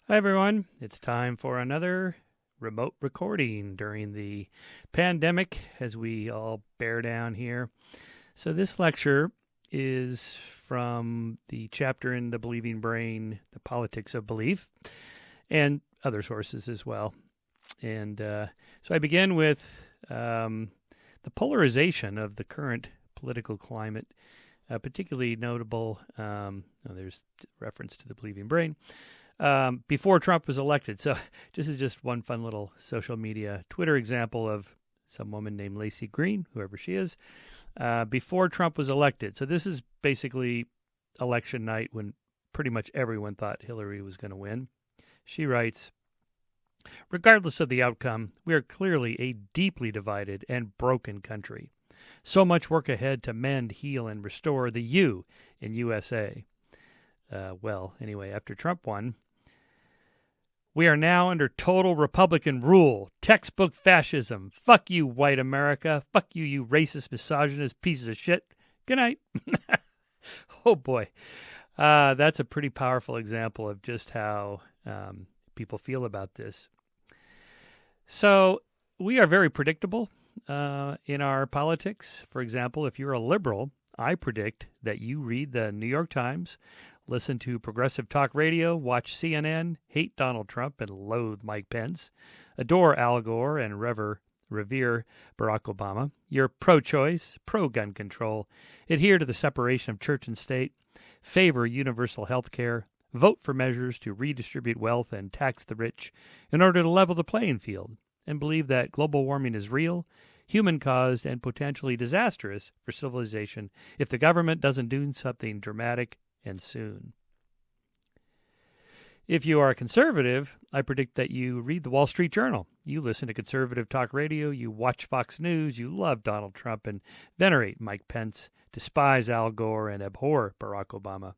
Hi, everyone. It's time for another remote recording during the pandemic as we all bear down here. So, this lecture is from the chapter in The Believing Brain, The Politics of Belief, and other sources as well. And so I begin with the polarization of the current political climate, particularly notable. There's reference to The Believing Brain. Before Trump was elected. So this is just one fun little social media Twitter example of some woman named Lacey Green, whoever she is, before Trump was elected. So this is basically election night when pretty much everyone thought Hillary was going to win. She writes, "Regardless of the outcome, we are clearly a deeply divided and broken country. So much work ahead to mend, heal, and restore the U in USA." Anyway, after Trump won, "We are now under total Republican rule. Textbook fascism. Fuck you, white America. Fuck you, you racist, misogynist pieces of shit. Good night." Oh, boy. That's a pretty powerful example of just how people feel about this. So we are very predictable in our politics. For example, if you're a liberal, I predict that you read the New York Times, listen to progressive talk radio, watch CNN, hate Donald Trump and loathe Mike Pence, adore Al Gore and revere Barack Obama. You're pro-choice, pro-gun control, adhere to the separation of church and state, favor universal health care, vote for measures to redistribute wealth and tax the rich in order to level the playing field, and believe that global warming is real, human-caused, and potentially disastrous for civilization if the government doesn't do something dramatic and soon. If you are a conservative, I predict that you read the Wall Street Journal, you listen to conservative talk radio, you watch Fox News, you love Donald Trump and venerate Mike Pence, despise Al Gore, and abhor Barack Obama.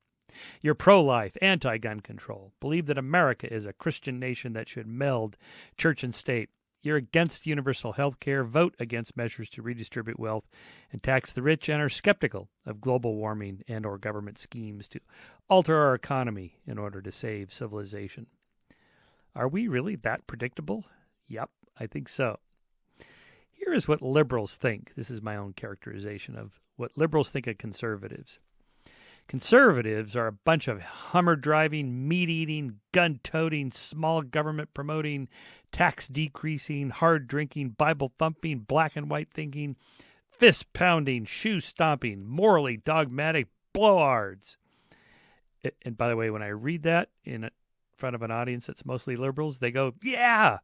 You're pro-life, anti-gun control, believe that America is a Christian nation that should meld church and state. You're against universal health care, vote against measures to redistribute wealth and tax the rich, and are skeptical of global warming and or government schemes to alter our economy in order to save civilization. Are we really that predictable? Yep, I think so. Here is what liberals think. This is my own characterization of what liberals think of conservatives. Conservatives are a bunch of Hummer-driving, meat-eating, gun-toting, small government-promoting, tax-decreasing, hard-drinking, Bible-thumping, black-and-white thinking, fist-pounding, shoe-stomping, morally dogmatic blowhards. And by the way, when I read that in front of an audience that's mostly liberals, they go, yeah!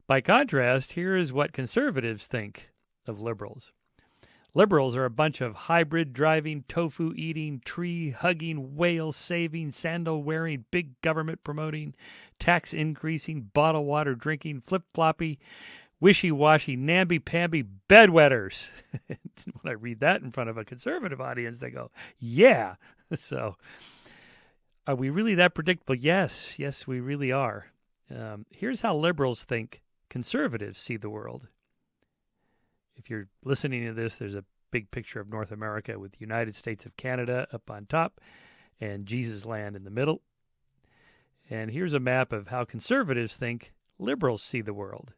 By contrast, here is what conservatives think of liberals. Liberals are a bunch of hybrid-driving, tofu-eating, tree-hugging, whale-saving, sandal-wearing, big government-promoting, tax-increasing, bottle-water-drinking, flip-floppy, wishy-washy, namby-pamby bedwetters. When I read that in front of a conservative audience, they go, yeah. So are we really that predictable? Yes, we really are. Here's how liberals think conservatives see the world. If you're listening to this, there's a big picture of North America with the United States of Canada up on top and Jesus land in the middle. And here's a map of how conservatives think liberals see the world.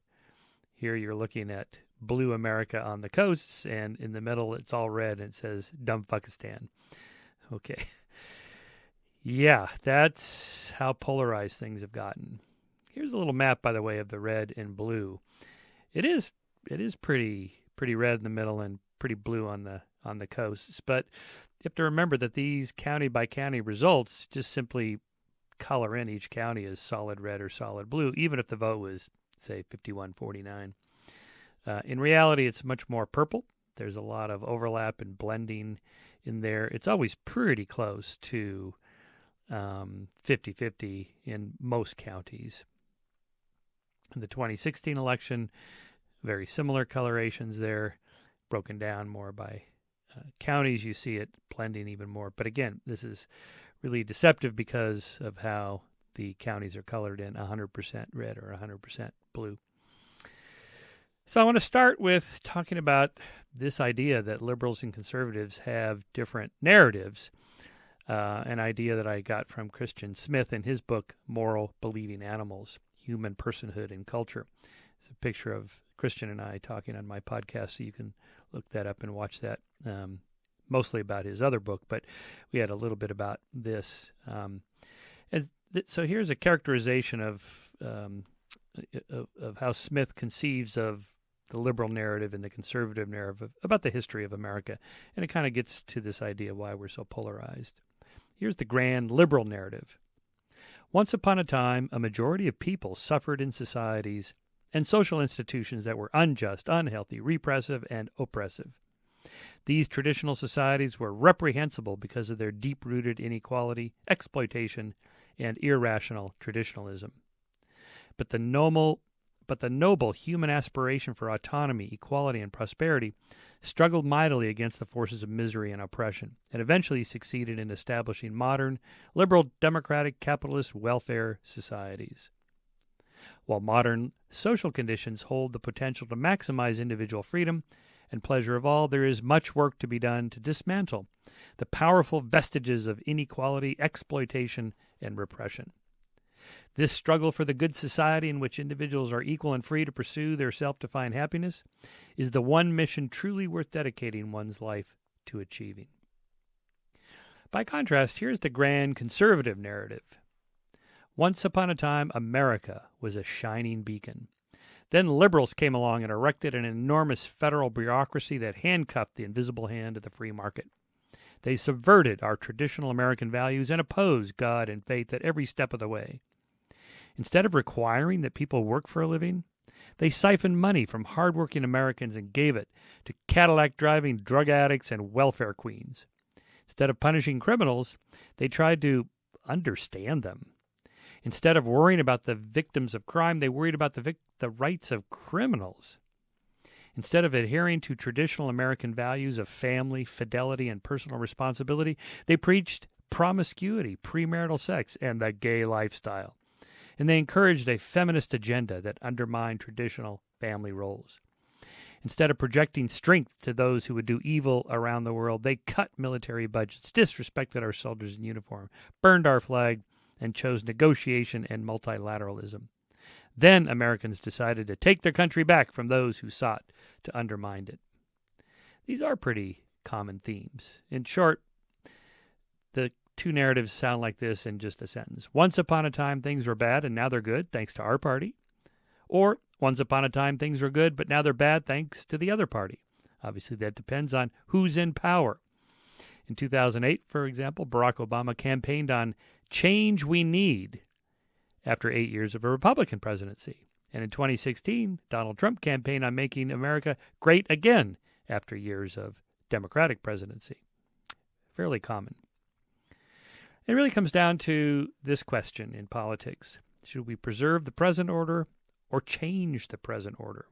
Here you're looking at blue America on the coasts, and in the middle it's all red and it says dumb fuckistan. Okay. Yeah, that's how polarized things have gotten. Here's a little map, by the way, of the red and blue. It is pretty red in the middle and pretty blue on the coasts. But you have to remember that these county by county results just simply color in each county as solid red or solid blue, even if the vote was, say, 51-49. In reality, it's much more purple. There's a lot of overlap and blending in there. It's always pretty close to 50-50 in most counties. In the 2016 election, very similar colorations there, broken down more by counties. You see it blending even more. But again, this is really deceptive because of how the counties are colored in 100% red or 100% blue. So I want to start with talking about this idea that liberals and conservatives have different narratives an idea that I got from Christian Sith in his book, Moral Believing Animals, Human Personhood and Culture. It's a picture of Christian and I talking on my podcast, so you can look that up and watch that, mostly about his other book, but we had a little bit about this. So here's a characterization of how Smith conceives of the liberal narrative and the conservative narrative about the history of America, and it kind of gets to this idea why we're so polarized. Here's the grand liberal narrative. Once upon a time, a majority of people suffered in societies and social institutions that were unjust, unhealthy, repressive, and oppressive. These traditional societies were reprehensible because of their deep-rooted inequality, exploitation, and irrational traditionalism. But the noble human aspiration for autonomy, equality, and prosperity struggled mightily against the forces of misery and oppression, and eventually succeeded in establishing modern, liberal, democratic, capitalist welfare societies. While modern social conditions hold the potential to maximize individual freedom and pleasure of all, there is much work to be done to dismantle the powerful vestiges of inequality, exploitation, and repression. This struggle for the good society in which individuals are equal and free to pursue their self-defined happiness is the one mission truly worth dedicating one's life to achieving. By contrast, here's the grand conservative narrative. Once upon a time, America was a shining beacon. Then liberals came along and erected an enormous federal bureaucracy that handcuffed the invisible hand of the free market. They subverted our traditional American values and opposed God and faith at every step of the way. Instead of requiring that people work for a living, they siphoned money from hardworking Americans and gave it to Cadillac-driving drug addicts and welfare queens. Instead of punishing criminals, they tried to understand them. Instead of worrying about the victims of crime, they worried about the rights of criminals. Instead of adhering to traditional American values of family, fidelity, and personal responsibility, they preached promiscuity, premarital sex, and the gay lifestyle. And they encouraged a feminist agenda that undermined traditional family roles. Instead of projecting strength to those who would do evil around the world, they cut military budgets, disrespected our soldiers in uniform, burned our flag, and chose negotiation and multilateralism. Then Americans decided to take their country back from those who sought to undermine it. These are pretty common themes. In short, the two narratives sound like this in just a sentence. Once upon a time, things were bad, and now they're good, thanks to our party. Or, once upon a time, things were good, but now they're bad, thanks to the other party. Obviously, that depends on who's in power. In 2008, for example, Barack Obama campaigned on change we need after 8 years of a Republican presidency. And in 2016, Donald Trump campaigned on making America great again after years of Democratic presidency. Fairly common. It really comes down to this question in politics. Should we preserve the present order or change the present order?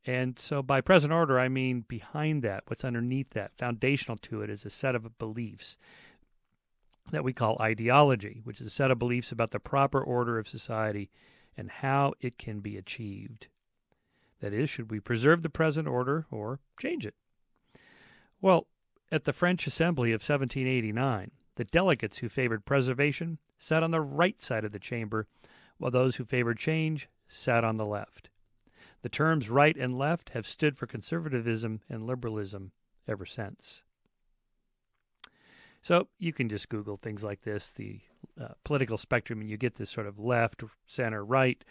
And so by present order, I mean behind that, what's underneath that, foundational to it is a set of beliefs that we call ideology, which is a set of beliefs about the proper order of society and how it can be achieved. That is, should we preserve the present order or change it? Well, at the French Assembly of 1789, the delegates who favored preservation sat on the right side of the chamber, while those who favored change sat on the left. The terms right and left have stood for conservatism and liberalism ever since. So you can just Google things like this, the political spectrum, and you get this sort of left, center, right,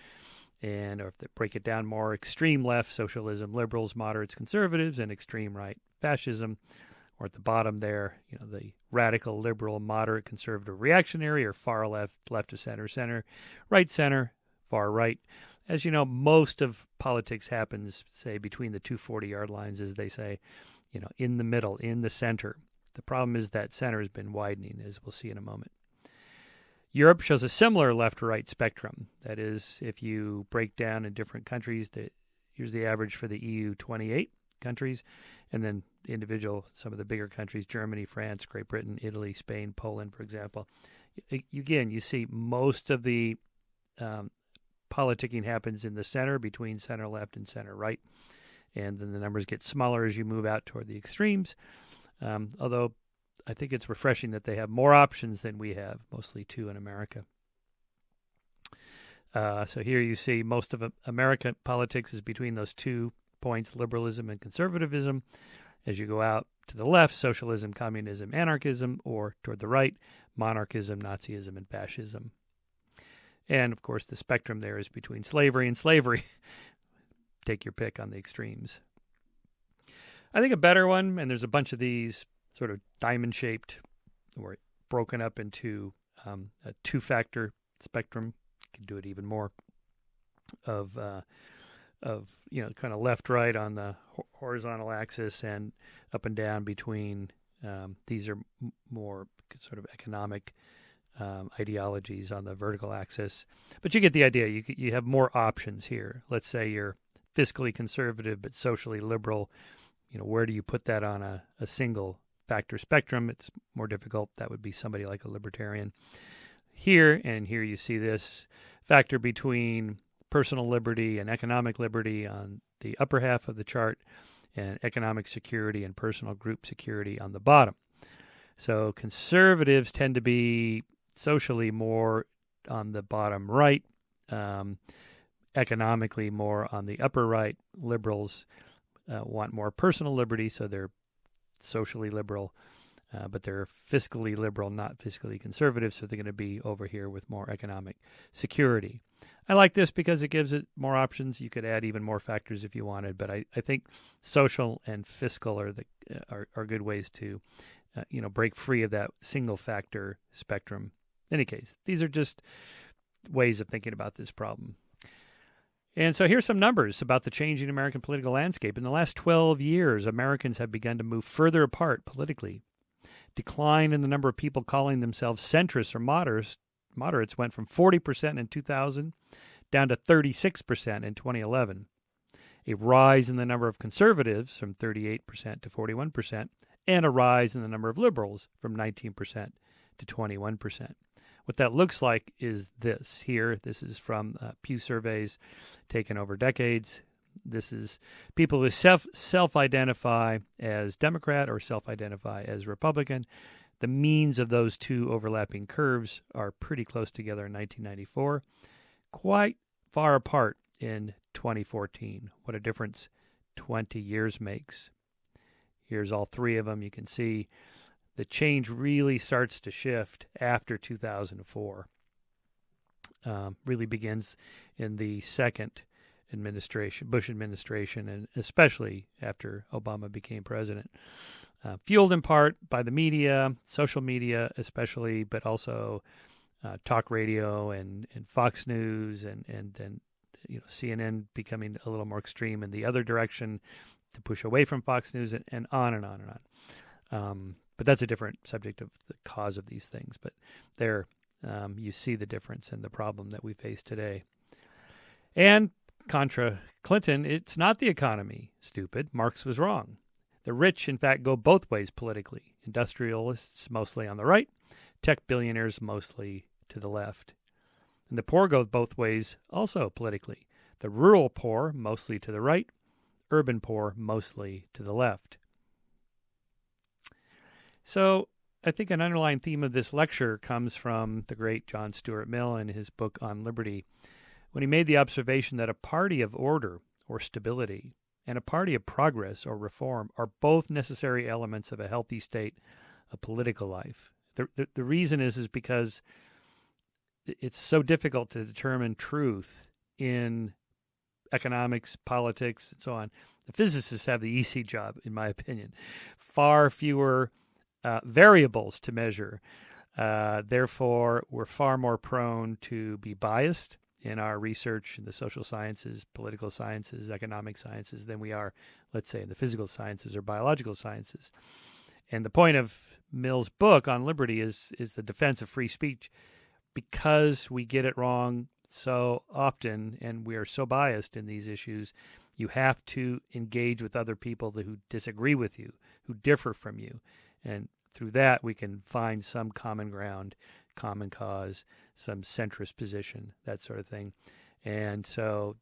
and or if they break it down more, extreme left, socialism, liberals, moderates, conservatives, and extreme right, fascism. Or at the bottom there, the radical, liberal, moderate, conservative, reactionary, or far left, left of center, center, right, center, far right. As you know, most of politics happens, say, between the 240-yard lines, as they say, in the middle, in the center. The problem is that center has been widening, as we'll see in a moment. Europe shows a similar left-right spectrum. That is, if you break down in different countries, here's the average for the EU 28 countries, and then individual, some of the bigger countries, Germany, France, Great Britain, Italy, Spain, Poland, for example. Again, you see most of the politicking happens in the center, between center left and center right, and then the numbers get smaller as you move out toward the extremes. Although I think it's refreshing that they have more options than we have, mostly two in America. So here you see most of American politics is between those 2 points, liberalism and conservatism. As you go out to the left, socialism, communism, anarchism, or toward the right, monarchism, Nazism, and fascism. And, of course, the spectrum there is between slavery and slavery. Take your pick on the extremes. I think a better one, and there's a bunch of these sort of diamond-shaped or broken up into a 2-factor spectrum. You can do it even more of kind of left-right on the horizontal axis and up and down between. These are more sort of economic ideologies on the vertical axis. But you get the idea. You have more options here. Let's say you're fiscally conservative but socially liberal. Where do you put that on a single factor spectrum? It's more difficult. That would be somebody like a libertarian. Here you see this factor between personal liberty and economic liberty on the upper half of the chart, and economic security and personal group security on the bottom. So conservatives tend to be socially more on the bottom right, economically more on the upper right. Liberals want more personal liberty, so they're socially liberal, but they're fiscally liberal, not fiscally conservative, so they're going to be over here with more economic security. I like this because it gives it more options. You could add even more factors if you wanted, but I think social and fiscal are good ways to break free of that single factor spectrum. In any case, these are just ways of thinking about this problem. And so here's some numbers about the changing American political landscape. In the last 12 years, Americans have begun to move further apart politically. Decline in the number of people calling themselves centrists or moderates went from 40% in 2000 down to 36% in 2011. A rise in the number of conservatives from 38% to 41%, and a rise in the number of liberals from 19% to 21%. What that looks like is this here. This is from Pew surveys taken over decades. This is people who self-identify as Democrat or self-identify as Republican. The means of those two overlapping curves are pretty close together in 1994, quite far apart in 2014. What a difference 20 years makes. Here's all three of them. You can see the change really starts to shift after 2004. Really begins in the second administration, Bush administration, and especially after Obama became president. Fueled in part by the media, social media especially, but also talk radio and Fox News and then CNN becoming a little more extreme in the other direction to push away from Fox News and on and on and on. But that's a different subject of the cause of these things. But there you see the difference and the problem that we face today. And contra Clinton, it's not the economy, stupid. Marx was wrong. The rich, in fact, go both ways politically. Industrialists mostly on the right, tech billionaires mostly to the left. And the poor go both ways also politically. The rural poor mostly to the right, urban poor mostly to the left. So I think an underlying theme of this lecture comes from the great John Stuart Mill in his book on liberty, when he made the observation that a party of order or stability and a party of progress or reform are both necessary elements of a healthy state of political life. The reason is because it's so difficult to determine truth in economics, politics, and so on. The physicists have the easy job, in my opinion. Far fewer variables to measure. Therefore, we're far more prone to be biased in our research in the social sciences, political sciences, economic sciences than we are, let's say, in the physical sciences or biological sciences. And the point of Mill's book on liberty is the defense of free speech, because we get it wrong so often and we are so biased in these issues. You have to engage with other people who disagree with you, who differ from you. And through that, we can find some common ground, common cause, some centrist position, that sort of thing. And so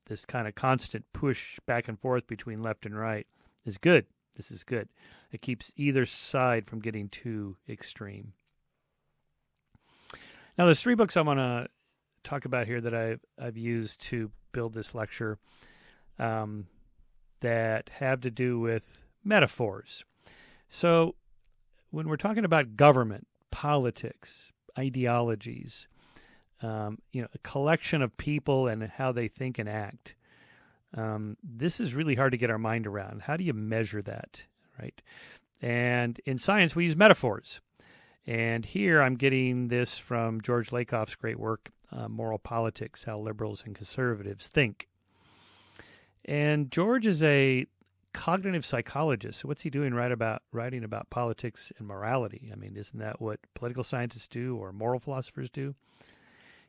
this kind of constant push back and forth between left and right is good. This is good. It keeps either side from getting too extreme. Now, there's 3 books I want to talk about here that I've used to build this lecture that have to do with metaphors. So when we're talking about government, politics, ideologies, a collection of people and how they think and act, this is really hard to get our mind around. How do you measure that, right? And in science, we use metaphors. And here I'm getting this from George Lakoff's great work, Moral Politics, How Liberals and Conservatives Think. And George is a cognitive psychologist. So what's he doing writing about politics and morality? I mean, isn't that what political scientists do or moral philosophers do?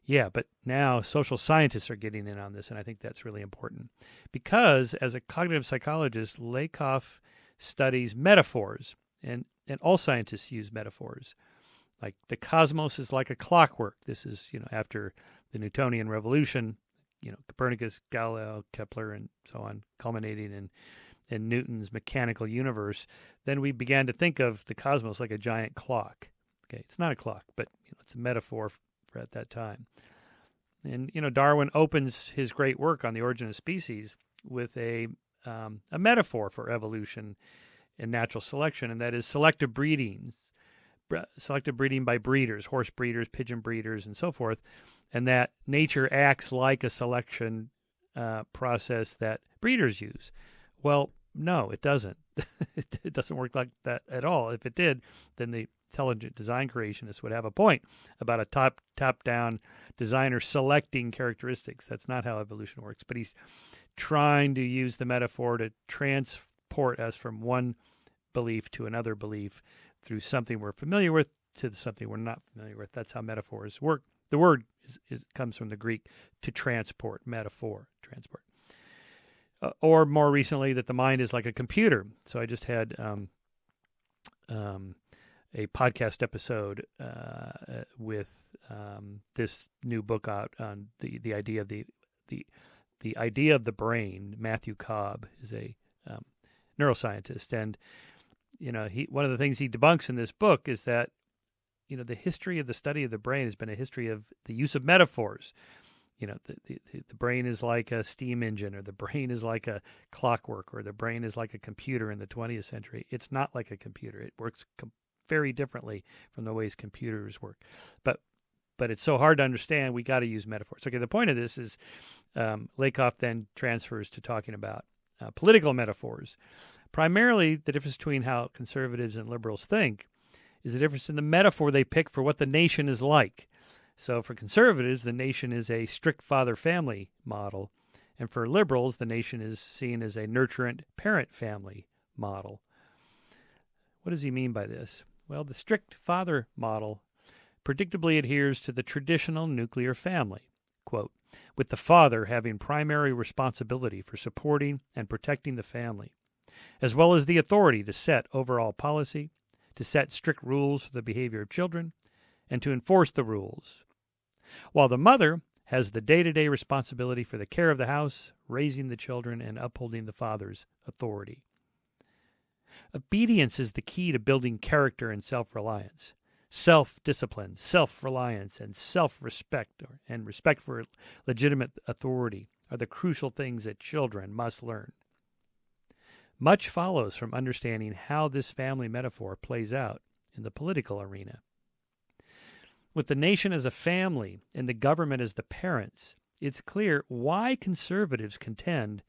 Yeah, but now social scientists are getting in on this, and I think that's really important. Because as a cognitive psychologist, Lakoff studies metaphors, and all scientists use metaphors. Like the cosmos is like a clockwork. This is, after the Newtonian revolution, Copernicus, Galileo, Kepler, and so on, culminating in Newton's mechanical universe. Then we began to think of the cosmos like a giant clock. Okay, it's not a clock, but it's a metaphor for at that time. And, Darwin opens his great work on the origin of species with a metaphor for evolution and natural selection, and that is selective breeding by breeders, horse breeders, pigeon breeders, and so forth, and that nature acts like a selection process that breeders use. Well, no, it doesn't. It doesn't work like that at all. If it did, then the intelligent design creationists would have a point about a top-down designer selecting characteristics. That's not how evolution works. But he's trying to use the metaphor to transport us from one belief to another belief through something we're familiar with to something we're not familiar with. That's how metaphors work. The word comes from the Greek to transport, metaphor, transport. Or more recently, that the mind is like a computer. So I just had a podcast episode with this new book out on the idea of the idea of the brain. Matthew Cobb is a neuroscientist, and one of the things he debunks in this book is that the history of the study of the brain has been a history of the use of metaphors. The brain is like a steam engine, or the brain is like a clockwork, or the brain is like a computer in the 20th century. It's not like a computer. It works very differently from the ways computers work. But it's so hard to understand, we got to use metaphors. Okay, the point of this is Lakoff then transfers to talking about political metaphors. Primarily, the difference between how conservatives and liberals think is the difference in the metaphor they pick for what the nation is like. So for conservatives, the nation is a strict father-family model. And for liberals, the nation is seen as a nurturant parent-family model. What does he mean by this? Well, the strict father model predictably adheres to the traditional nuclear family, quote, with the father having primary responsibility for supporting and protecting the family, as well as the authority to set overall policy, to set strict rules for the behavior of children, and to enforce the rules, while the mother has the day-to-day responsibility for the care of the house, raising the children, and upholding the father's authority. Obedience is the key to building character and self-reliance. Self-discipline, self-reliance, and self-respect, and respect for legitimate authority are the crucial things that children must learn. Much follows from understanding how this family metaphor plays out in the political arena. With the nation as a family and the government as the parents, it's clear why conservatives contend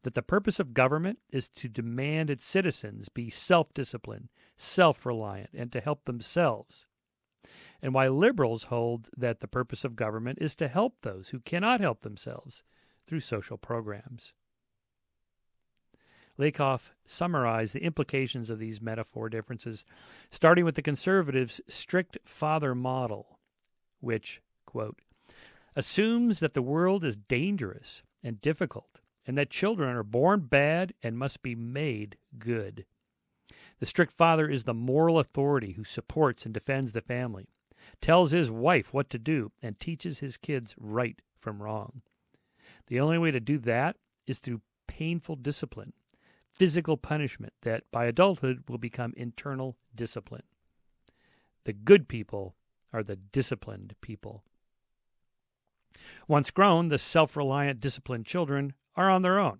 that the purpose of government is to demand its citizens be self-disciplined, self-reliant, and to help themselves, and why liberals hold that the purpose of government is to help those who cannot help themselves through social programs. Lakoff summarized the implications of these metaphor differences, starting with the conservatives' strict father model, which, quote, assumes that the world is dangerous and difficult, and that children are born bad and must be made good. The strict father is the moral authority who supports and defends the family, tells his wife what to do, and teaches his kids right from wrong. The only way to do that is through painful discipline, physical punishment that by adulthood will become internal discipline. The good people are the disciplined people. Once grown, the self-reliant, disciplined children are on their own.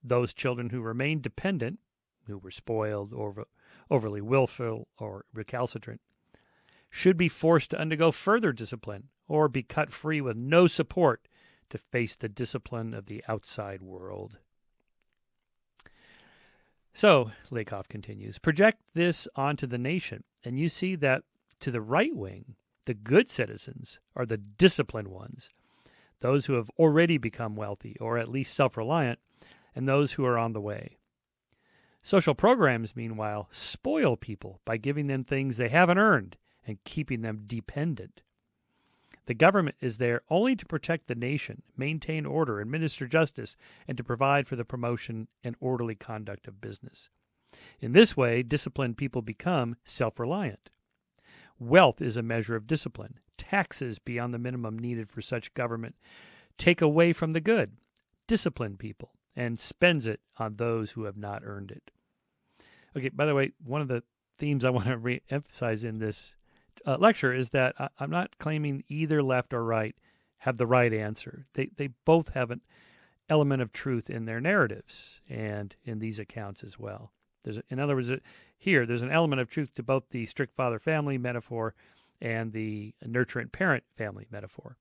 Those children who remain dependent, who were spoiled, or overly willful, or recalcitrant, should be forced to undergo further discipline or be cut free with no support to face the discipline of the outside world. So, Lakoff continues, project this onto the nation, and you see that to the right wing, the good citizens are the disciplined ones, those who have already become wealthy or at least self-reliant, and those who are on the way. Social programs, meanwhile, spoil people by giving them things they haven't earned and keeping them dependent. The government is there only to protect the nation, maintain order, administer justice, and to provide for the promotion and orderly conduct of business. In this way, disciplined people become self-reliant. Wealth is a measure of discipline. Taxes beyond the minimum needed for such government take away from the good, disciplined people, and spends it on those who have not earned it. Okay, by the way, one of the themes I want to re-emphasize in this lecture is that I'm not claiming either left or right have the right answer. They both have an element of truth in their narratives and in these accounts as well. In other words, here there's an element of truth to both the strict father-family metaphor and the nurturant parent-family metaphor.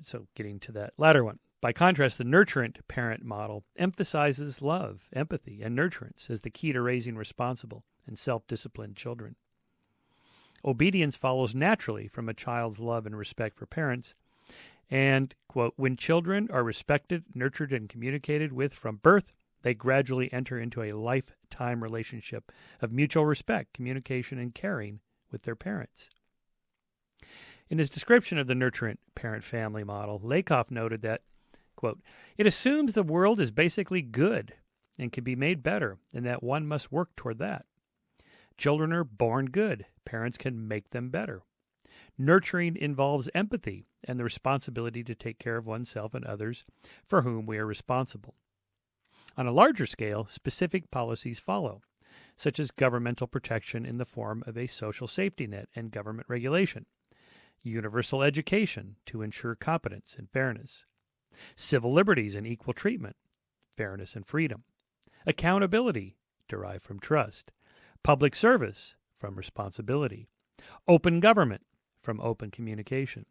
So getting to that latter one. By contrast, the nurturant parent model emphasizes love, empathy, and nurturance as the key to raising responsible and self-disciplined children. Obedience follows naturally from a child's love and respect for parents. And, quote, when children are respected, nurtured, and communicated with from birth, they gradually enter into a lifetime relationship of mutual respect, communication, and caring with their parents. In his description of the nurturant parent-family model, Lakoff noted that, quote, it assumes the world is basically good and can be made better, and that one must work toward that. Children are born good. Parents can make them better. Nurturing involves empathy and the responsibility to take care of oneself and others for whom we are responsible. On a larger scale, specific policies follow, such as governmental protection in the form of a social safety net and government regulation, universal education to ensure competence and fairness, civil liberties and equal treatment, fairness and freedom, accountability derived from trust, public service from responsibility, open government from open communication,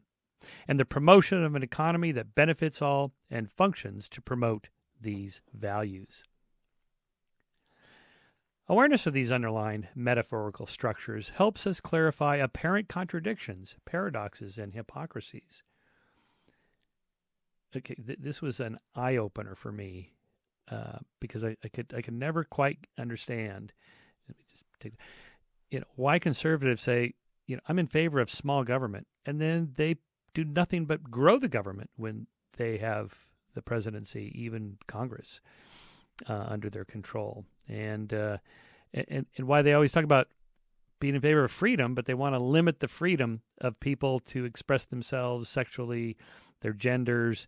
and the promotion of an economy that benefits all and functions to promote these values. Awareness of these underlying metaphorical structures helps us clarify apparent contradictions, paradoxes, and hypocrisies. Okay, this was an eye-opener for me because I could never quite understand. Let me just take, why conservatives say, I'm in favor of small government, and then they do nothing but grow the government when they have the presidency, even Congress, under their control, and why they always talk about being in favor of freedom, but they want to limit the freedom of people to express themselves sexually, their genders,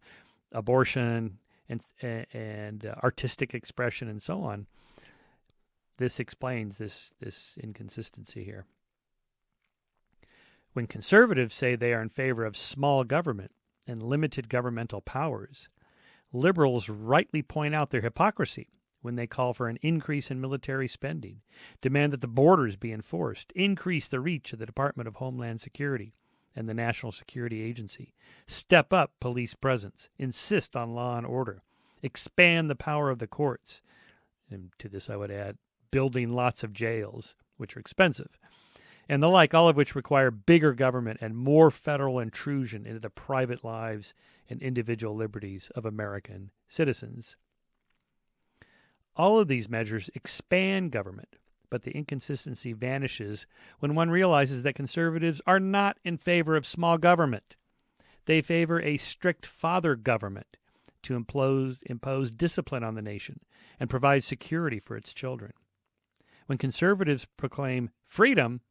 abortion, and artistic expression, and so on. This explains this inconsistency here. When conservatives say they are in favor of small government and limited governmental powers, liberals rightly point out their hypocrisy when they call for an increase in military spending, demand that the borders be enforced, increase the reach of the Department of Homeland Security and the National Security Agency, step up police presence, insist on law and order, expand the power of the courts, and to this I would add, building lots of jails, which are expensive, and the like, all of which require bigger government and more federal intrusion into the private lives and individual liberties of American citizens. All of these measures expand government, but the inconsistency vanishes when one realizes that conservatives are not in favor of small government. They favor a strict father government to impose discipline on the nation and provide security for its children. When conservatives proclaim freedom,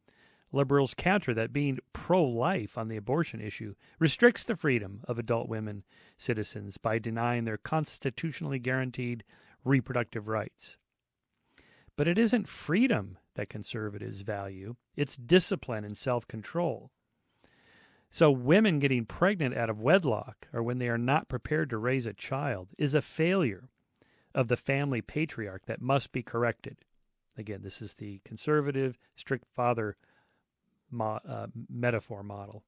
Liberals counter that being pro-life on the abortion issue restricts the freedom of adult women citizens by denying their constitutionally guaranteed reproductive rights. But it isn't freedom that conservatives value. It's discipline and self-control. So women getting pregnant out of wedlock or when they are not prepared to raise a child is a failure of the family patriarch that must be corrected. Again, this is the conservative, strict father metaphor model.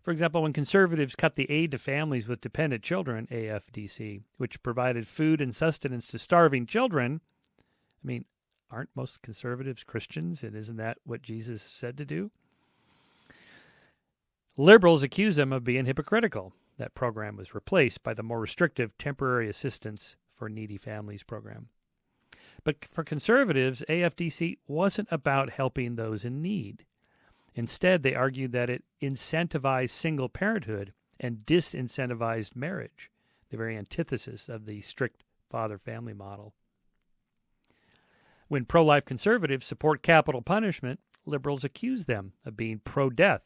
For example, when conservatives cut the aid to families with dependent children, AFDC, which provided food and sustenance to starving children, I mean, aren't most conservatives Christians, and isn't that what Jesus said to do? Liberals accuse them of being hypocritical. That program was replaced by the more restrictive Temporary Assistance for Needy Families program. But for conservatives, AFDC wasn't about helping those in need. Instead, they argued that it incentivized single parenthood and disincentivized marriage, the very antithesis of the strict father-family model. When pro-life conservatives support capital punishment, liberals accuse them of being pro-death.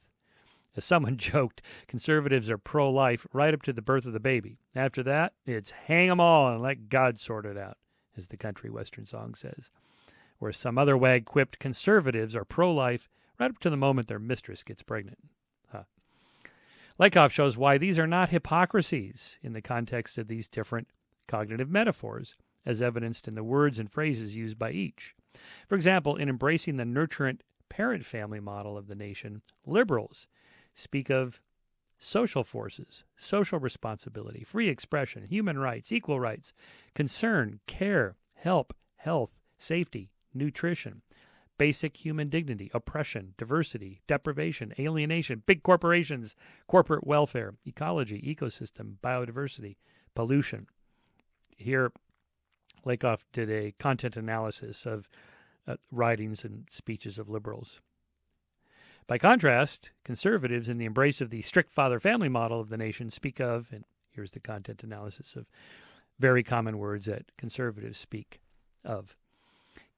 As someone joked, conservatives are pro-life right up to the birth of the baby. After that, it's hang 'em all and let God sort it out, as the country western song says. Whereas some other wag quipped, conservatives are pro-life right up to the moment their mistress gets pregnant. Lakoff shows why these are not hypocrisies in the context of these different cognitive metaphors, as evidenced in the words and phrases used by each. For example, in embracing the nurturant parent-family model of the nation, liberals speak of social forces, social responsibility, free expression, human rights, equal rights, concern, care, help, health, safety, nutrition, basic human dignity, oppression, diversity, deprivation, alienation, big corporations, corporate welfare, ecology, ecosystem, biodiversity, pollution. Here, Lakoff did a content analysis of writings and speeches of liberals. By contrast, conservatives, in the embrace of the strict father-family model of the nation, speak of, and here's the content analysis of very common words that conservatives speak of: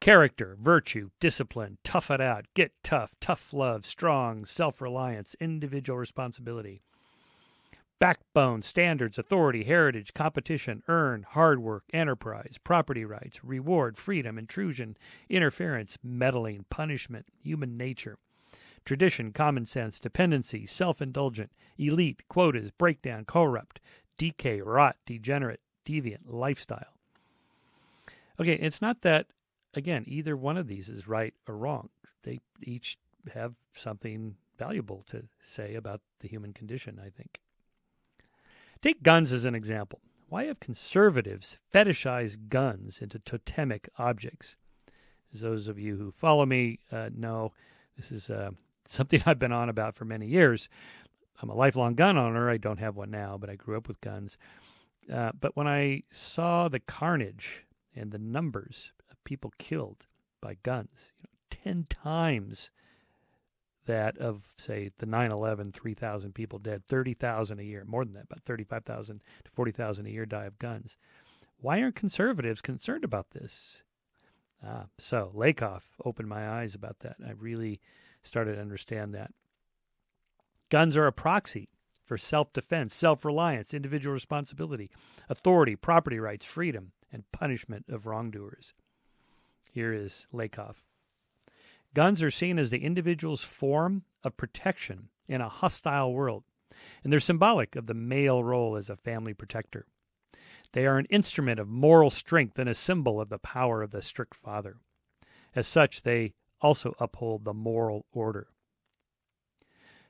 character, virtue, discipline, tough it out, get tough, tough love, strong, self-reliance, individual responsibility, backbone, standards, authority, heritage, competition, earn, hard work, enterprise, property rights, reward, freedom, intrusion, interference, meddling, punishment, human nature, tradition, common sense, dependency, self-indulgent, elite, quotas, breakdown, corrupt, decay, rot, degenerate, deviant, lifestyle. Okay, it's not that, again, either one of these is right or wrong. They each have something valuable to say about the human condition, I think. Take guns as an example. Why have conservatives fetishized guns into totemic objects? As those of you who follow me know, this is something I've been on about for many years. I'm a lifelong gun owner. I don't have one now, but I grew up with guns. But when I saw the carnage and the numbers of people killed by guns, 10 times that of, say, the 9/11, 3,000 people dead, 30,000 a year, more than that, about 35,000 to 40,000 a year die of guns. Why aren't conservatives concerned about this? So Lakoff opened my eyes about that. I really started to understand that. Guns are a proxy for self-defense, self-reliance, individual responsibility, authority, property rights, freedom, and punishment of wrongdoers. Here is Lakoff. Guns are seen as the individual's form of protection in a hostile world, and they're symbolic of the male role as a family protector. They are an instrument of moral strength and a symbol of the power of the strict father. As such, they also uphold the moral order.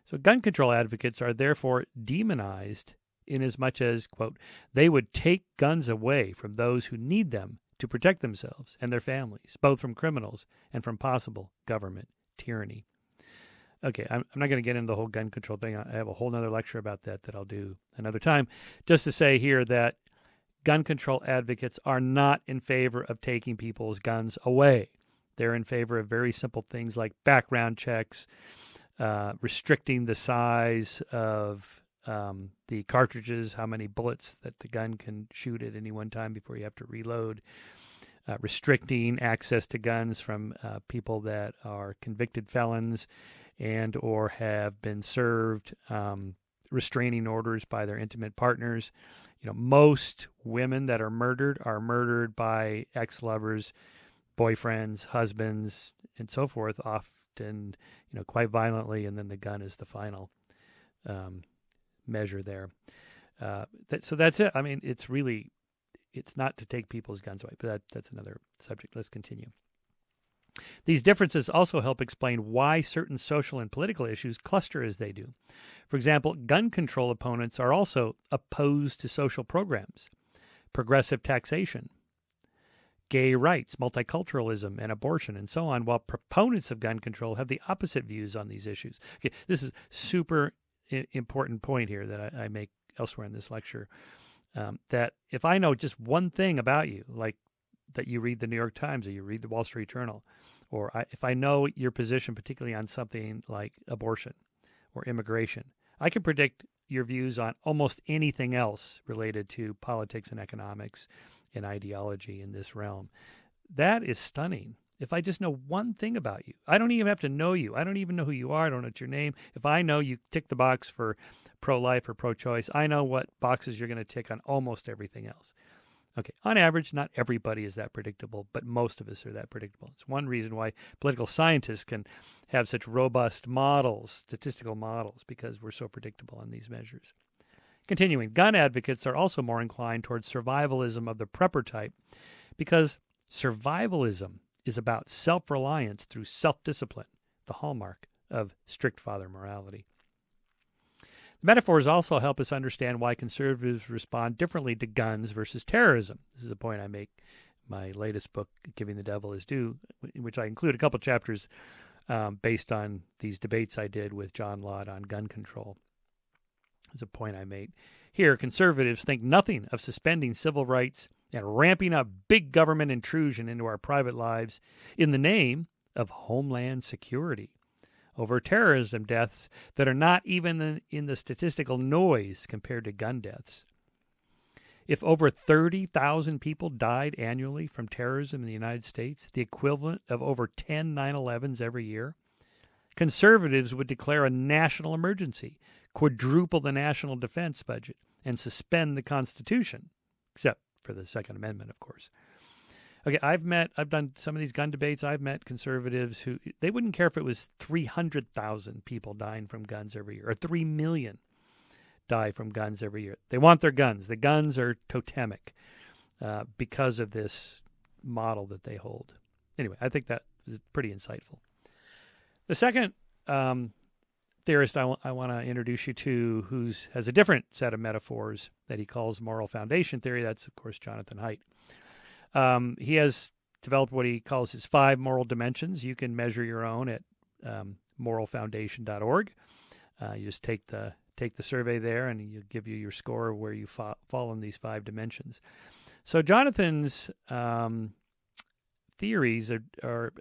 So gun control advocates are therefore demonized inasmuch as, quote, they would take guns away from those who need them to protect themselves and their families, both from criminals and from possible government tyranny. Okay, I'm not going to get into the whole gun control thing. I have a whole other lecture about that I'll do another time. Just to say here that gun control advocates are not in favor of taking people's guns away. They're in favor of very simple things like background checks, restricting the size of the cartridges, how many bullets that the gun can shoot at any one time before you have to reload, restricting access to guns from people that are convicted felons and or have been served restraining orders by their intimate partners. Most women that are murdered by ex-lovers, boyfriends, husbands, and so forth, often, quite violently, and then the gun is the final measure there. So that's it. I mean, it's not to take people's guns away, but that's another subject. Let's continue. These differences also help explain why certain social and political issues cluster as they do. For example, gun control opponents are also opposed to social programs, progressive taxation, gay rights, multiculturalism, and abortion, and so on, while proponents of gun control have the opposite views on these issues. Okay, this is super important point here that I make elsewhere in this lecture, that if I know just one thing about you, like that you read the New York Times or you read the Wall Street Journal, or if I know your position particularly on something like abortion or immigration, I can predict your views on almost anything else related to politics and economics and ideology in this realm. That is stunning. If I just know one thing about you, I don't even have to know you. I don't even know who you are. I don't know your name. If I know you tick the box for pro-life or pro-choice, I know what boxes you're going to tick on almost everything else. Okay, on average, not everybody is that predictable, but most of us are that predictable. It's one reason why political scientists can have such robust models, statistical models, because we're so predictable on these measures. Continuing, gun advocates are also more inclined towards survivalism of the prepper type, because survivalism is about self-reliance through self-discipline, the hallmark of strict father morality. The metaphors also help us understand why conservatives respond differently to guns versus terrorism. This is a point I make in my latest book, Giving the Devil His Due, in which I include a couple chapters based on these debates I did with John Lott on gun control. There's a point I made. Here, conservatives think nothing of suspending civil rights and ramping up big government intrusion into our private lives in the name of homeland security over terrorism deaths that are not even in the statistical noise compared to gun deaths. If over 30,000 people died annually from terrorism in the United States, the equivalent of over 10 9/11s every year, conservatives would declare a national emergency, quadruple the national defense budget, and suspend the Constitution, except for the Second Amendment, of course. Okay, I've done some of these gun debates. I've met conservatives who, they wouldn't care if it was 300,000 people dying from guns every year or 3 million die from guns every year. They want their guns. The guns are totemic because of this model that they hold. Anyway, I think that is pretty insightful. The second theorist I want to introduce you to, who has a different set of metaphors that he calls moral foundation theory, that's, of course, Jonathan Haidt. He has developed what he calls his 5 moral dimensions. You can measure your own at moralfoundation.org. You just take the survey there, and it'll give you your score of where you fall in these 5 dimensions. So Jonathan's theories are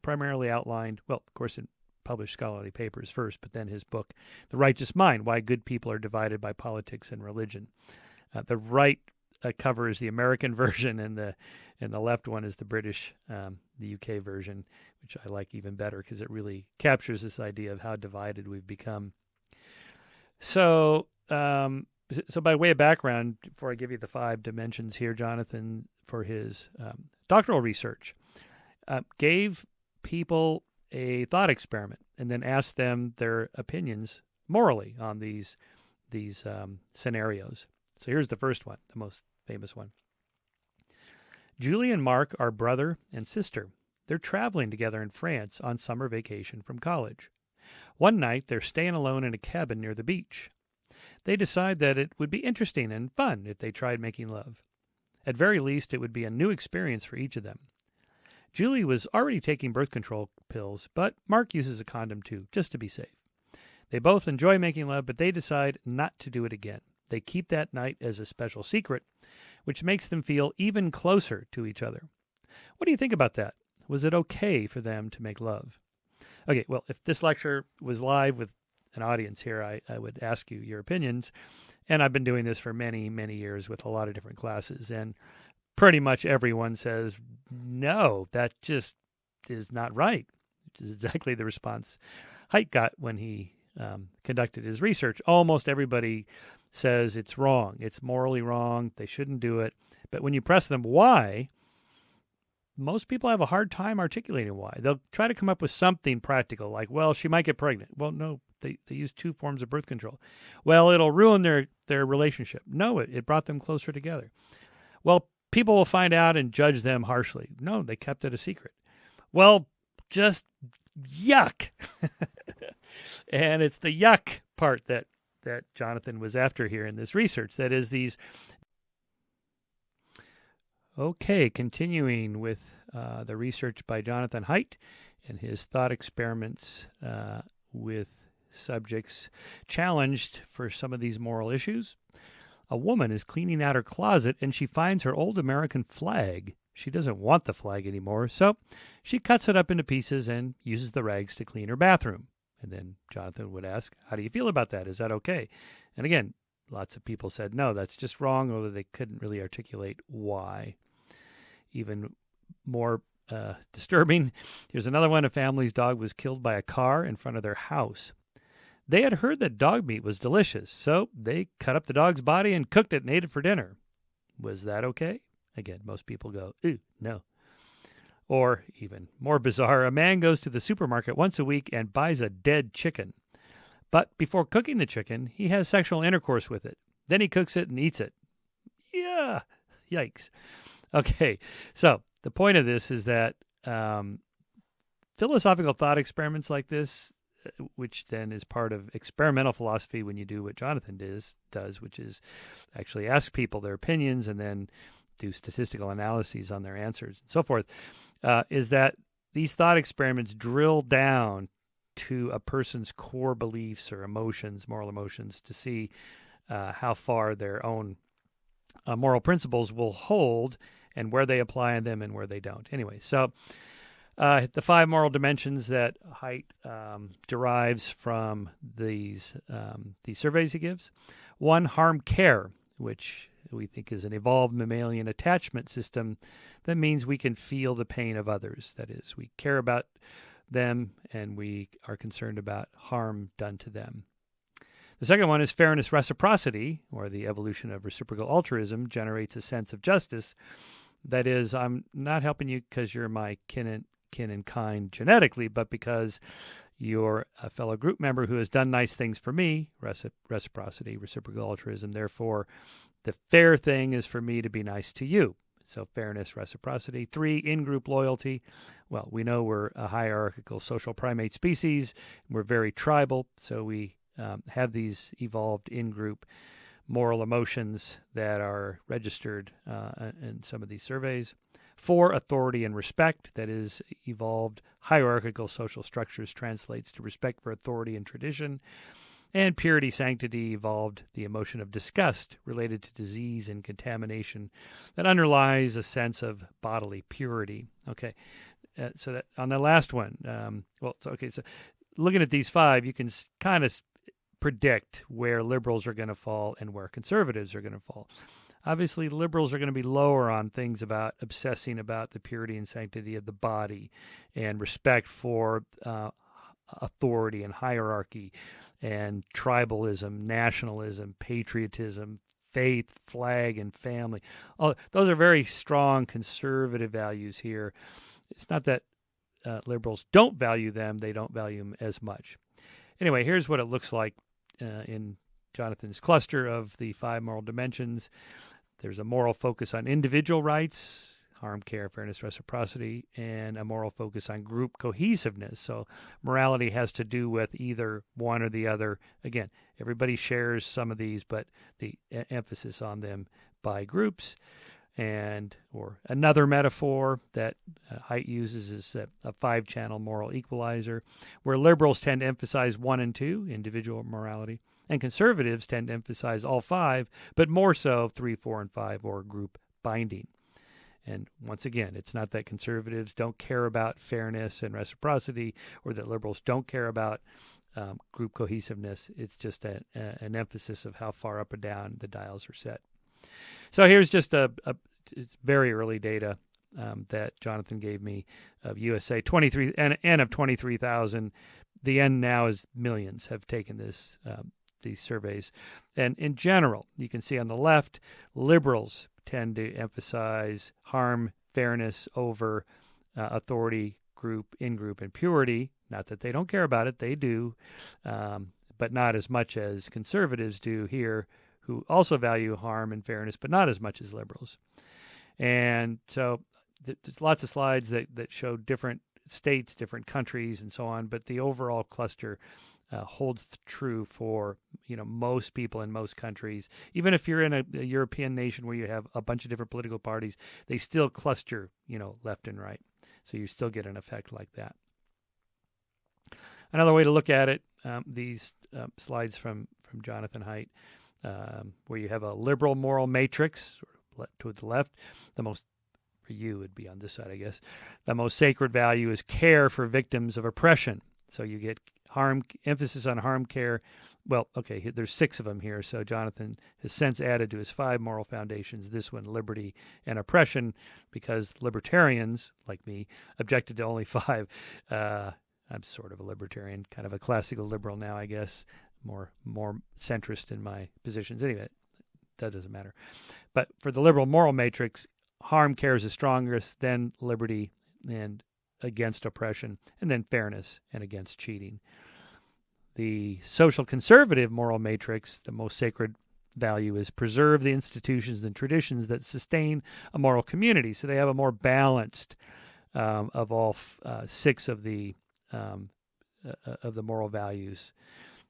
primarily outlined, well, of course, in published scholarly papers first, but then his book, The Righteous Mind, Why Good People Are Divided by Politics and Religion. The right cover is the American version, and the left one is the British, the UK version, which I like even better because it really captures this idea of how divided we've become. So by way of background, before I give you the 5 dimensions here, Jonathan, for his doctoral research, gave people a thought experiment and then asked them their opinions morally on these scenarios. So here's the first one, the most famous one. Julie and Mark are brother and sister. They're traveling together in France on summer vacation from college. One night, they're staying alone in a cabin near the beach. They decide that it would be interesting and fun if they tried making love. At very least, it would be a new experience for each of them. Julie was already taking birth control pills, but Mark uses a condom too, just to be safe. They both enjoy making love, but they decide not to do it again. They keep that night as a special secret, which makes them feel even closer to each other. What do you think about that? Was it okay for them to make love? Okay, well, if this lecture was live with an audience here, I would ask you your opinions. And I've been doing this for many, many years with a lot of different classes. And pretty much everyone says, no, that just is not right, which is exactly the response Haidt got when he conducted his research. Almost everybody says it's wrong. It's morally wrong. They shouldn't do it. But when you press them why, most people have a hard time articulating why. They'll try to come up with something practical, like, well, she might get pregnant. Well, no, they use 2 forms of birth control. Well, it'll ruin their relationship. No, it brought them closer together. Well, people will find out and judge them harshly. No, they kept it a secret. Well, just yuck. And it's the yuck part that Jonathan was after here in this research. That is these. Okay, continuing with the research by Jonathan Haidt and his thought experiments with subjects challenged for some of these moral issues. A woman is cleaning out her closet and she finds her old American flag. She doesn't want the flag anymore, so she cuts it up into pieces and uses the rags to clean her bathroom. And then Jonathan would ask, how do you feel about that? Is that okay? And again, lots of people said, no, that's just wrong, although they couldn't really articulate why. Even more disturbing, here's another one. A family's dog was killed by a car in front of their house. They had heard that dog meat was delicious, so they cut up the dog's body and cooked it and ate it for dinner. Was that okay? Again, most people go, ooh, no. Or even more bizarre, a man goes to the supermarket once a week and buys a dead chicken. But before cooking the chicken, he has sexual intercourse with it. Then he cooks it and eats it. Yeah, yikes. Okay, so the point of this is that philosophical thought experiments like this, which then is part of experimental philosophy when you do what Jonathan does, which is actually ask people their opinions and then do statistical analyses on their answers and so forth, is that these thought experiments drill down to a person's core beliefs or emotions, moral emotions, to see how far their own moral principles will hold and where they apply them and where they don't. Anyway, so the 5 moral dimensions that Haidt derives from these surveys he gives. 1, harm care, which we think is an evolved mammalian attachment system that means we can feel the pain of others. That is, we care about them and we are concerned about harm done to them. The second one is fairness reciprocity, or the evolution of reciprocal altruism, generates a sense of justice. That is, I'm not helping you because you're my kin and kind genetically, but because you're a fellow group member who has done nice things for me, reciprocity, reciprocal altruism. Therefore, the fair thing is for me to be nice to you. So fairness, reciprocity. 3, in-group loyalty. Well, we know we're a hierarchical social primate species. We're very tribal, so we have these evolved in-group moral emotions that are registered in some of these surveys. 4, authority and respect. That is, evolved hierarchical social structures translates to respect for authority and tradition. And purity, sanctity, evolved the emotion of disgust related to disease and contamination that underlies a sense of bodily purity. Okay, so that on the last one, so looking at these 5, you can kind of predict where liberals are going to fall and where conservatives are going to fall. Obviously, liberals are going to be lower on things about obsessing about the purity and sanctity of the body and respect for authority and hierarchy and tribalism, nationalism, patriotism, faith, flag, and family. Oh, those are very strong conservative values here. It's not that liberals don't value them. They don't value them as much. Anyway, here's what it looks like in Jonathan's cluster of the 5 moral dimensions. There's a moral focus on individual rights, harm, care, fairness, reciprocity, and a moral focus on group cohesiveness. So morality has to do with either one or the other. Again, everybody shares some of these, but the emphasis on them by groups. Or another metaphor that Haidt uses is a 5-channel moral equalizer, where liberals tend to emphasize 1 and 2, individual morality, and conservatives tend to emphasize all 5, but more so 3, 4, and 5, or group binding. And once again, it's not that conservatives don't care about fairness and reciprocity, or that liberals don't care about group cohesiveness. It's just an emphasis of how far up or down the dials are set. So here's just it's very early data that Jonathan gave me of USA 23 N of 23,000. The N now is millions have taken these surveys. And in general, you can see on the left, liberals tend to emphasize harm, fairness over authority, group, in-group, and purity. Not that they don't care about it, they do, but not as much as conservatives do here, who also value harm and fairness, but not as much as liberals. And so there's lots of slides that show different states, different countries, and so on, but the overall cluster holds true for most people in most countries. Even if you're in a European nation where you have a bunch of different political parties, they still cluster left and right. So you still get an effect like that. Another way to look at it, these slides from Jonathan Haidt, where you have a liberal moral matrix to the left. The most, for you, would be on this side, I guess. The most sacred value is care for victims of oppression. So you get emphasis on harm care. Well, okay, there's 6 of them here. So Jonathan has since added to his 5 moral foundations this one, liberty and oppression, because libertarians, like me, objected to only 5. I'm sort of a libertarian, kind of a classical liberal now, I guess, more centrist in my positions. Anyway, that doesn't matter. But for the liberal moral matrix, harm care is the strongest, then liberty and against oppression, and then fairness and against cheating. The social conservative moral matrix, the most sacred value is preserve the institutions and traditions that sustain a moral community. So they have a more balanced of all 6 of the moral values: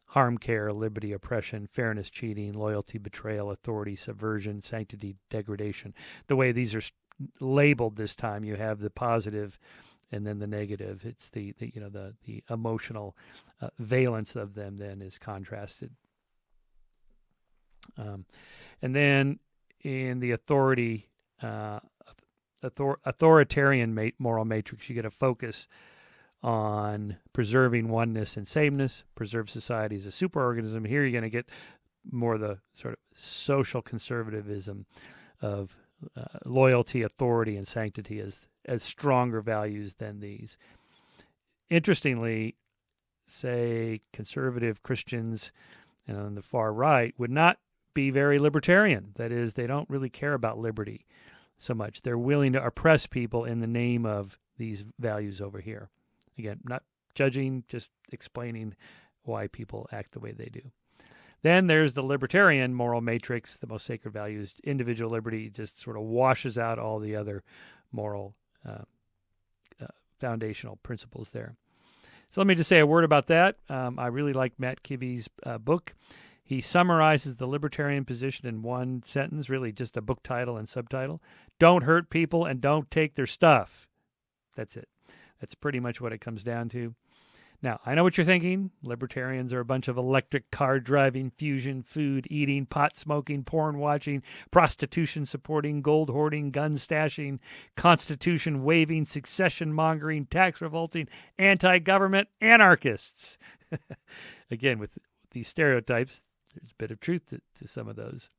harm care, liberty, oppression, fairness, cheating, loyalty, betrayal, authority, subversion, sanctity, degradation. The way these are labeled this time, you have the positive and then the negative. It's the emotional valence of them then is contrasted. And then in the authoritarian moral matrix, you get a focus on preserving oneness and sameness, preserve society as a superorganism. Here you're going to get more the sort of social conservatism of loyalty, authority, and sanctity as stronger values than these. Interestingly, say conservative Christians on the far right would not be very libertarian. That is, they don't really care about liberty so much. They're willing to oppress people in the name of these values over here. Again, not judging, just explaining why people act the way they do. Then there's the libertarian moral matrix. The most sacred value is individual liberty. Just sort of washes out all the other moral foundational principles there. So let me just say a word about that. I really like Matt Kivey's book. He summarizes the libertarian position in one sentence, really just a book title and subtitle. Don't hurt people and don't take their stuff. That's it. That's pretty much what it comes down to. Now, I know what you're thinking. Libertarians are a bunch of electric car driving, fusion, food eating, pot smoking, porn watching, prostitution supporting, gold hoarding, gun stashing, constitution waving, succession mongering, tax revolting, anti-government anarchists. Again, with these stereotypes, there's a bit of truth to some of those.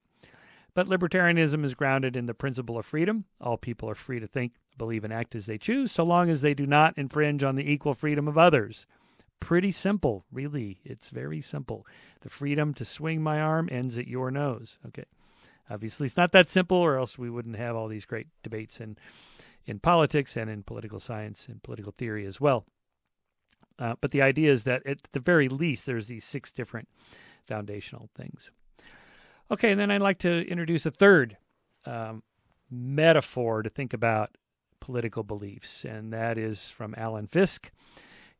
But libertarianism is grounded in the principle of freedom. All people are free to think, believe, and act as they choose, so long as they do not infringe on the equal freedom of others. Pretty simple, really. It's very simple. The freedom to swing my arm ends at your nose. Okay. Obviously, it's not that simple, or else we wouldn't have all these great debates in politics and in political science and political theory as well. But the idea is that at the very least, there's these 6 different foundational things. Okay, and then I'd like to introduce a third metaphor to think about political beliefs, and that is from Alan Fiske.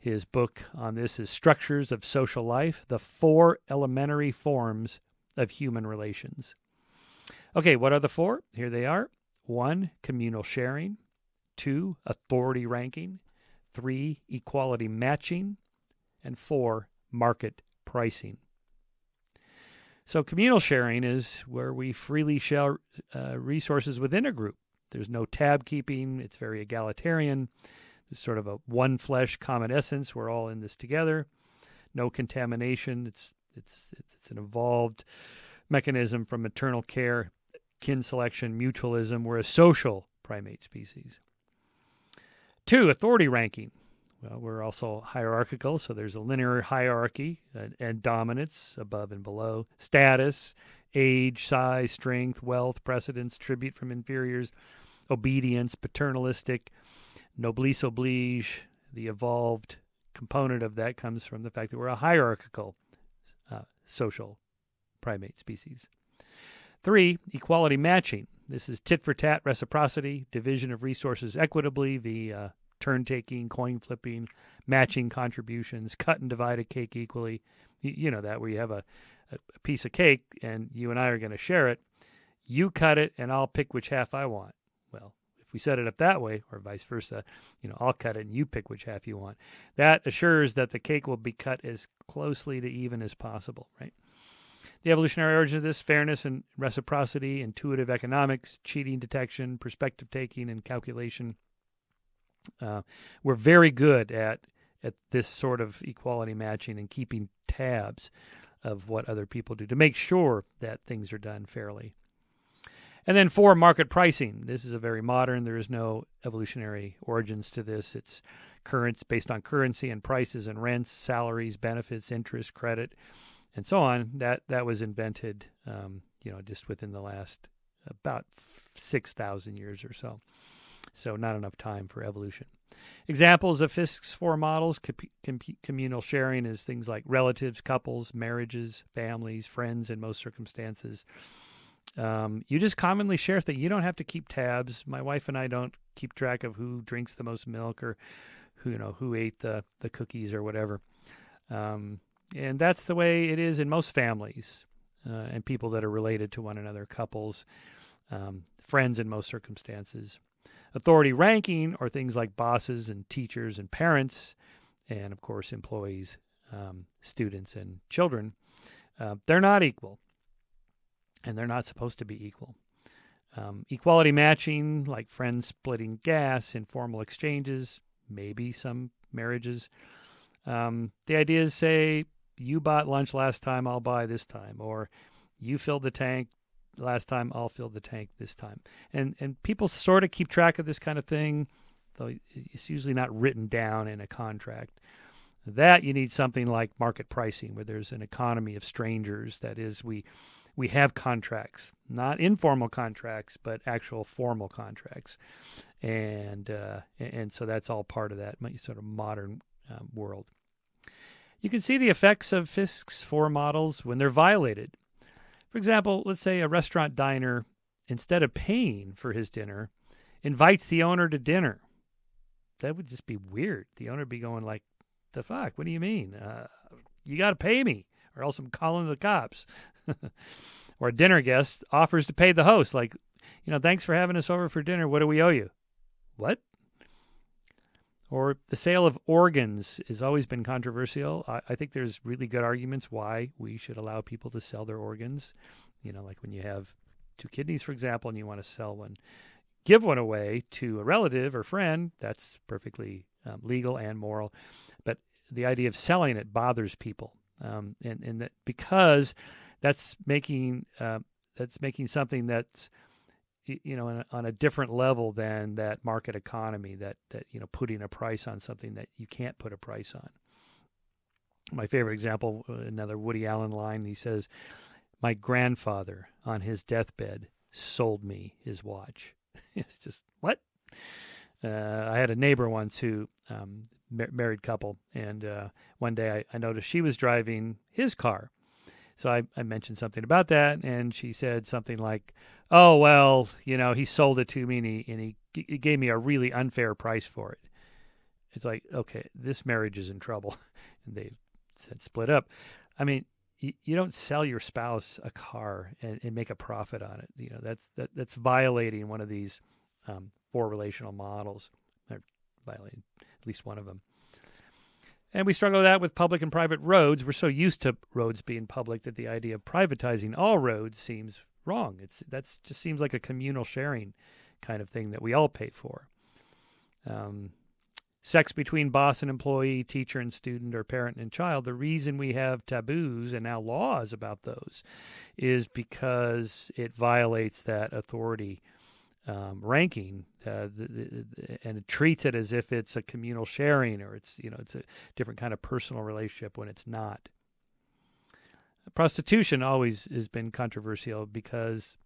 His book on this is Structures of Social Life, the 4 Elementary Forms of Human Relations. Okay, what are the 4? Here they are. 1, communal sharing. 2, authority ranking. 3, equality matching. And 4, market pricing. So communal sharing is where we freely share resources within a group. There's no tab keeping. It's very egalitarian. There's sort of a one flesh, common essence. We're all in this together. No contamination. It's an evolved mechanism from maternal care. kin selection, mutualism. We're a social primate species. 2, authority ranking. Well, we're also hierarchical, so there's a linear hierarchy and dominance, above and below. Status, age, size, strength, wealth, precedence, tribute from inferiors, obedience, paternalistic, noblesse oblige. The evolved component of that comes from the fact that we're a hierarchical social primate species. 3, equality matching. This is tit for tat reciprocity, division of resources equitably via turn-taking, coin-flipping, matching contributions, cut and divide a cake equally. You know that, where you have a piece of cake and you and I are going to share it. You cut it and I'll pick which half I want. Well, if we set it up that way, or vice versa, I'll cut it and you pick which half you want. That assures that the cake will be cut as closely to even as possible, right? The evolutionary origin of this: fairness and reciprocity, intuitive economics, cheating detection, perspective taking, and calculation. We're very good at this sort of equality matching and keeping tabs of what other people do to make sure that things are done fairly. And then 4, market pricing. This is a very modern. There is no evolutionary origins to this. It's based on currency and prices and rents, salaries, benefits, interest, credit, and so on. That was invented, just within the last about 6,000 years or so. So not enough time for evolution. Examples of Fiske's 4 models: communal sharing is things like relatives, couples, marriages, families, friends in most circumstances. You just commonly share things. You don't have to keep tabs. My wife and I don't keep track of who drinks the most milk or who ate the cookies or whatever. And that's the way it is in most families and people that are related to one another, couples, friends in most circumstances. Authority ranking are things like bosses and teachers and parents, and of course employees, students and children. They're not equal, and they're not supposed to be equal. Equality matching, like friends splitting gas, informal exchanges, maybe some marriages. The idea is, say, you bought lunch last time, I'll buy this time, or you filled the tank last time, I'll fill the tank this time. And people sort of keep track of this kind of thing, though it's usually not written down in a contract. That you need something like market pricing, where there's an economy of strangers. That is, we have contracts, not informal contracts, but actual formal contracts. And so that's all part of that sort of modern world. You can see the effects of Fiske's 4 models when they're violated. For example, let's say a restaurant diner, instead of paying for his dinner, invites the owner to dinner. That would just be weird. The owner would be going like, the fuck? What do you mean? You got to pay me, or else I'm calling the cops. Or a dinner guest offers to pay the host, like, thanks for having us over for dinner. What do we owe you? What? Or the sale of organs has always been controversial. I think there's really good arguments why we should allow people to sell their organs. Like when you have 2 kidneys, for example, and you want to sell one, give one away to a relative or friend, that's perfectly legal and moral. But the idea of selling it bothers people, and that because that's making something that's on a different level than that market economy, that putting a price on something that you can't put a price on. My favorite example, another Woody Allen line, he says, "My grandfather on his deathbed sold me his watch." It's just, what? I had a neighbor once who, married couple, and one day I noticed she was driving his car. So I mentioned something about that, and she said something like, "Oh, well, he sold it to me, and he gave me a really unfair price for it." It's like, okay, this marriage is in trouble. And they said split up. I mean, you don't sell your spouse a car and make a profit on it. That's violating one of these 4 relational models, or violating at least one of them. And we struggle with that with public and private roads. We're so used to roads being public that the idea of privatizing all roads seems wrong. That just seems like a communal sharing kind of thing that we all pay for. sex between boss and employee, teacher and student, or parent and child, the reason we have taboos and now laws about those is because it violates that authority ranking, and it treats it as if it's a communal sharing, or it's a different kind of personal relationship when it's not. Prostitution always has been controversial because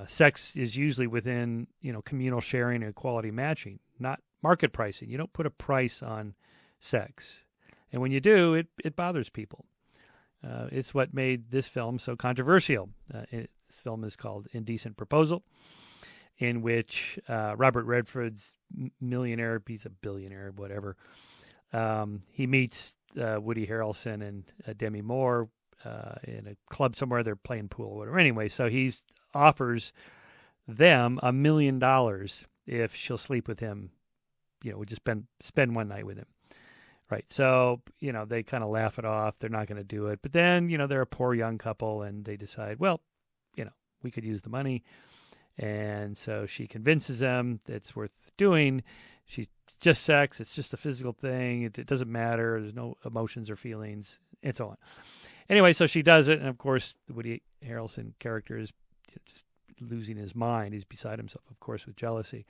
sex is usually within communal sharing and equality matching, not market pricing. You don't put a price on sex, and when you do, it bothers people. It's what made this film so controversial. This film is called Indecent Proposal, in which Robert Redford's millionaire, he's a billionaire, whatever. He meets Woody Harrelson and Demi Moore in a club somewhere. They're playing pool or whatever. Anyway, so he offers them $1 million if she'll sleep with him. We just spend one night with him. Right. So, they kind of laugh it off. They're not going to do it. But then, they're a poor young couple and they decide, well, we could use the money. And so she convinces them that it's worth doing. She's just sex. It's just a physical thing. It doesn't matter. There's no emotions or feelings and so on. Anyway, so she does it. And of course, the Woody Harrelson character is just losing his mind. He's beside himself, of course, with jealousy.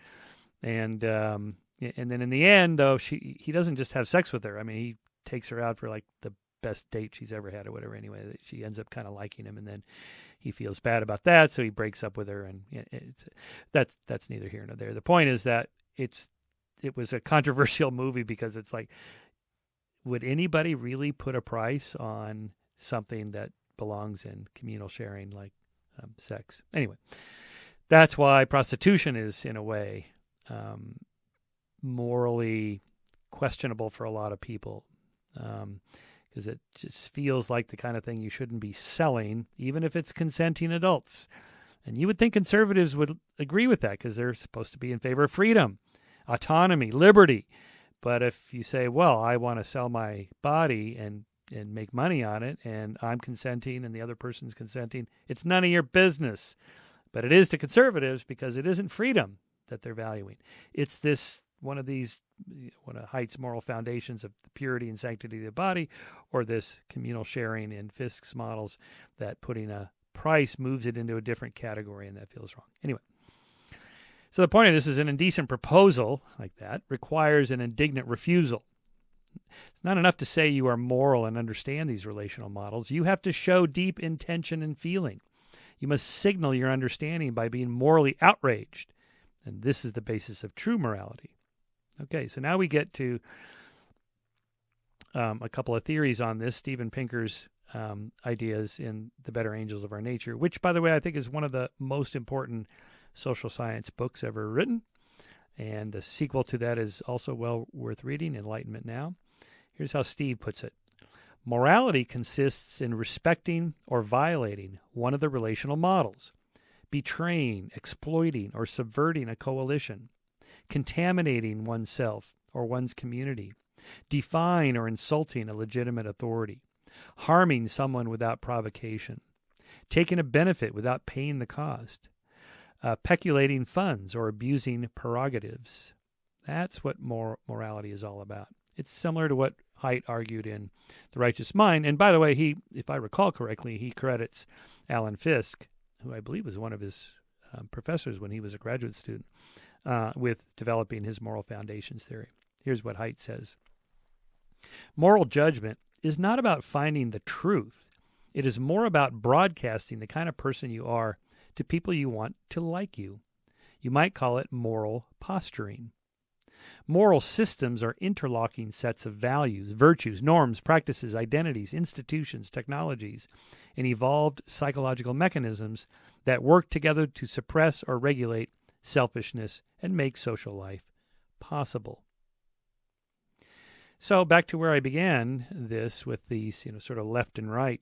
And then in the end, though, he doesn't just have sex with her. I mean, he takes her out for like the best date she's ever had or whatever. Anyway, she ends up kind of liking him, and then he feels bad about that, so he breaks up with her. And that's neither here nor there. The point is that it was a controversial movie because it's like, would anybody really put a price on something that belongs in communal sharing like sex? Anyway, that's why prostitution is in a way morally questionable for a lot of people, because it just feels like the kind of thing you shouldn't be selling, even if it's consenting adults. And you would think conservatives would agree with that because they're supposed to be in favor of freedom, autonomy, liberty. But if you say, well, I want to sell my body and make money on it, and I'm consenting and the other person's consenting, it's none of your business. But it is to conservatives because it isn't freedom that they're valuing. It's one of Haidt's moral foundations of the purity and sanctity of the body, or this communal sharing in Fiske's models that putting a price moves it into a different category, and that feels wrong. Anyway, so the point of this is an indecent proposal like that requires an indignant refusal. It's not enough to say you are moral and understand these relational models. You have to show deep intention and feeling. You must signal your understanding by being morally outraged. And this is the basis of true morality. Okay, so now we get to a couple of theories on this. Steven Pinker's ideas in The Better Angels of Our Nature, which, by the way, I think is one of the most important social science books ever written. And the sequel to that is also well worth reading, Enlightenment Now. Here's how Steve puts it. Morality consists in respecting or violating one of the relational models, betraying, exploiting, or subverting a coalition, contaminating oneself or one's community, defying or insulting a legitimate authority, harming someone without provocation, taking a benefit without paying the cost, peculating funds or abusing prerogatives. That's what morality is all about. It's similar to what Haidt argued in The Righteous Mind. And by the way, if I recall correctly, he credits Alan Fiske, who I believe was one of his professors when he was a graduate student, with developing his moral foundations theory. Here's what Haidt says. Moral judgment is not about finding the truth. It is more about broadcasting the kind of person you are to people you want to like you. You might call it moral posturing. Moral systems are interlocking sets of values, virtues, norms, practices, identities, institutions, technologies, and evolved psychological mechanisms that work together to suppress or regulate selfishness and make social life possible. So back to where I began this with these, sort of left and right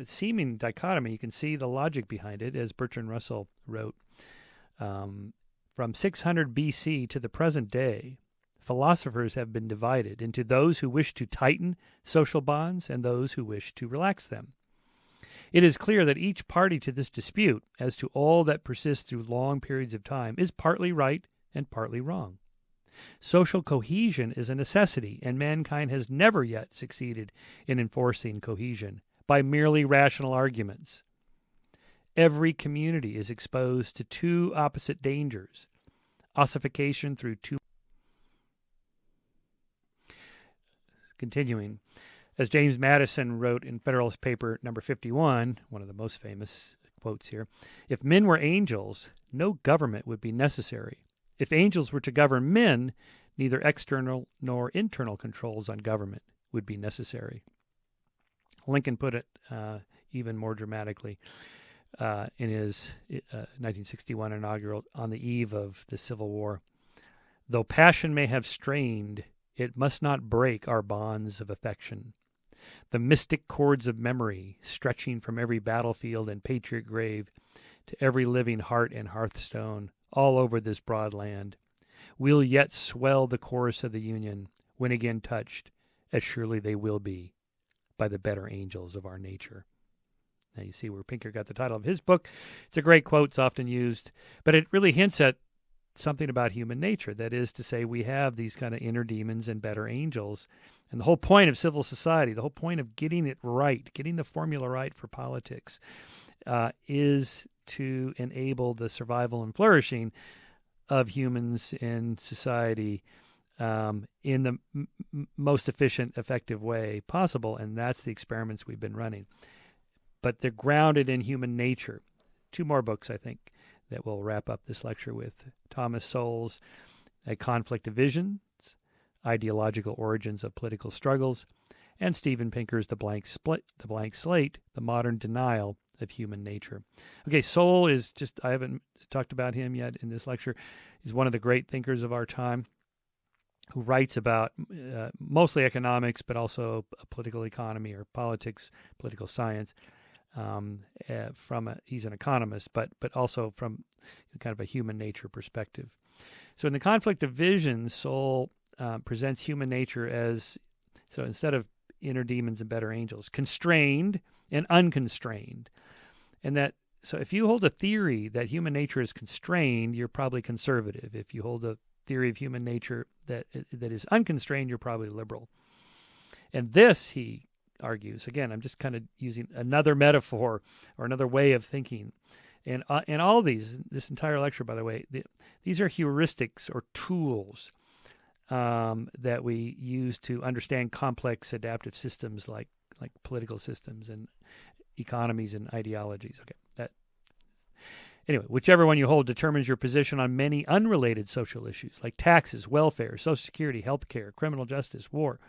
seeming dichotomy. You can see the logic behind it, as Bertrand Russell wrote. From 600 BC to the present day, philosophers have been divided into those who wish to tighten social bonds and those who wish to relax them. It is clear that each party to this dispute, as to all that persists through long periods of time, is partly right and partly wrong. Social cohesion is a necessity, and mankind has never yet succeeded in enforcing cohesion by merely rational arguments. Every community is exposed to two opposite dangers: ossification through two. Continuing, as James Madison wrote in Federalist Paper number 51, one of the most famous quotes here, "If men were angels, no government would be necessary. If angels were to govern men, neither external nor internal controls on government would be necessary." Lincoln put it even more dramatically in his 1961 inaugural on the eve of the Civil War. "Though passion may have strained, it must not break our bonds of affection. The mystic cords of memory, stretching from every battlefield and patriot grave to every living heart and hearthstone all over this broad land, will yet swell the chorus of the Union when again touched, as surely they will be, by the better angels of our nature." Now you see where Pinker got the title of his book. It's a great quote. It's often used, but it really hints at something about human nature. That is to say, we have these kind of inner demons and better angels. And the whole point of civil society, the whole point of getting it right, getting the formula right for politics, is to enable the survival and flourishing of humans in society in the most efficient, effective way possible. And that's the experiments we've been running. But they're grounded in human nature. Two more books, I think, that we'll wrap up this lecture with. Thomas Sowell's A Conflict of Visions, Ideological Origins of Political Struggles, and Steven Pinker's The Blank Slate, The Modern Denial of Human Nature. Okay, Sowell is just, I haven't talked about him yet in this lecture. He's one of the great thinkers of our time who writes about mostly economics, but also political economy or politics, political science. He's an economist, but also from kind of a human nature perspective. So in The Conflict of Visions, Sowell presents human nature as, so instead of inner demons and better angels, constrained and unconstrained. And that, so if you hold a theory that human nature is constrained, you're probably conservative. If you hold a theory of human nature that is unconstrained, you're probably liberal. And this, he argues, again, I'm just kind of using another metaphor or another way of thinking. And all this entire lecture, by the way, these are heuristics or tools that we use to understand complex adaptive systems like political systems and economies and ideologies. Okay, anyway, whichever one you hold determines your position on many unrelated social issues like taxes, welfare, Social Security, healthcare, criminal justice, war.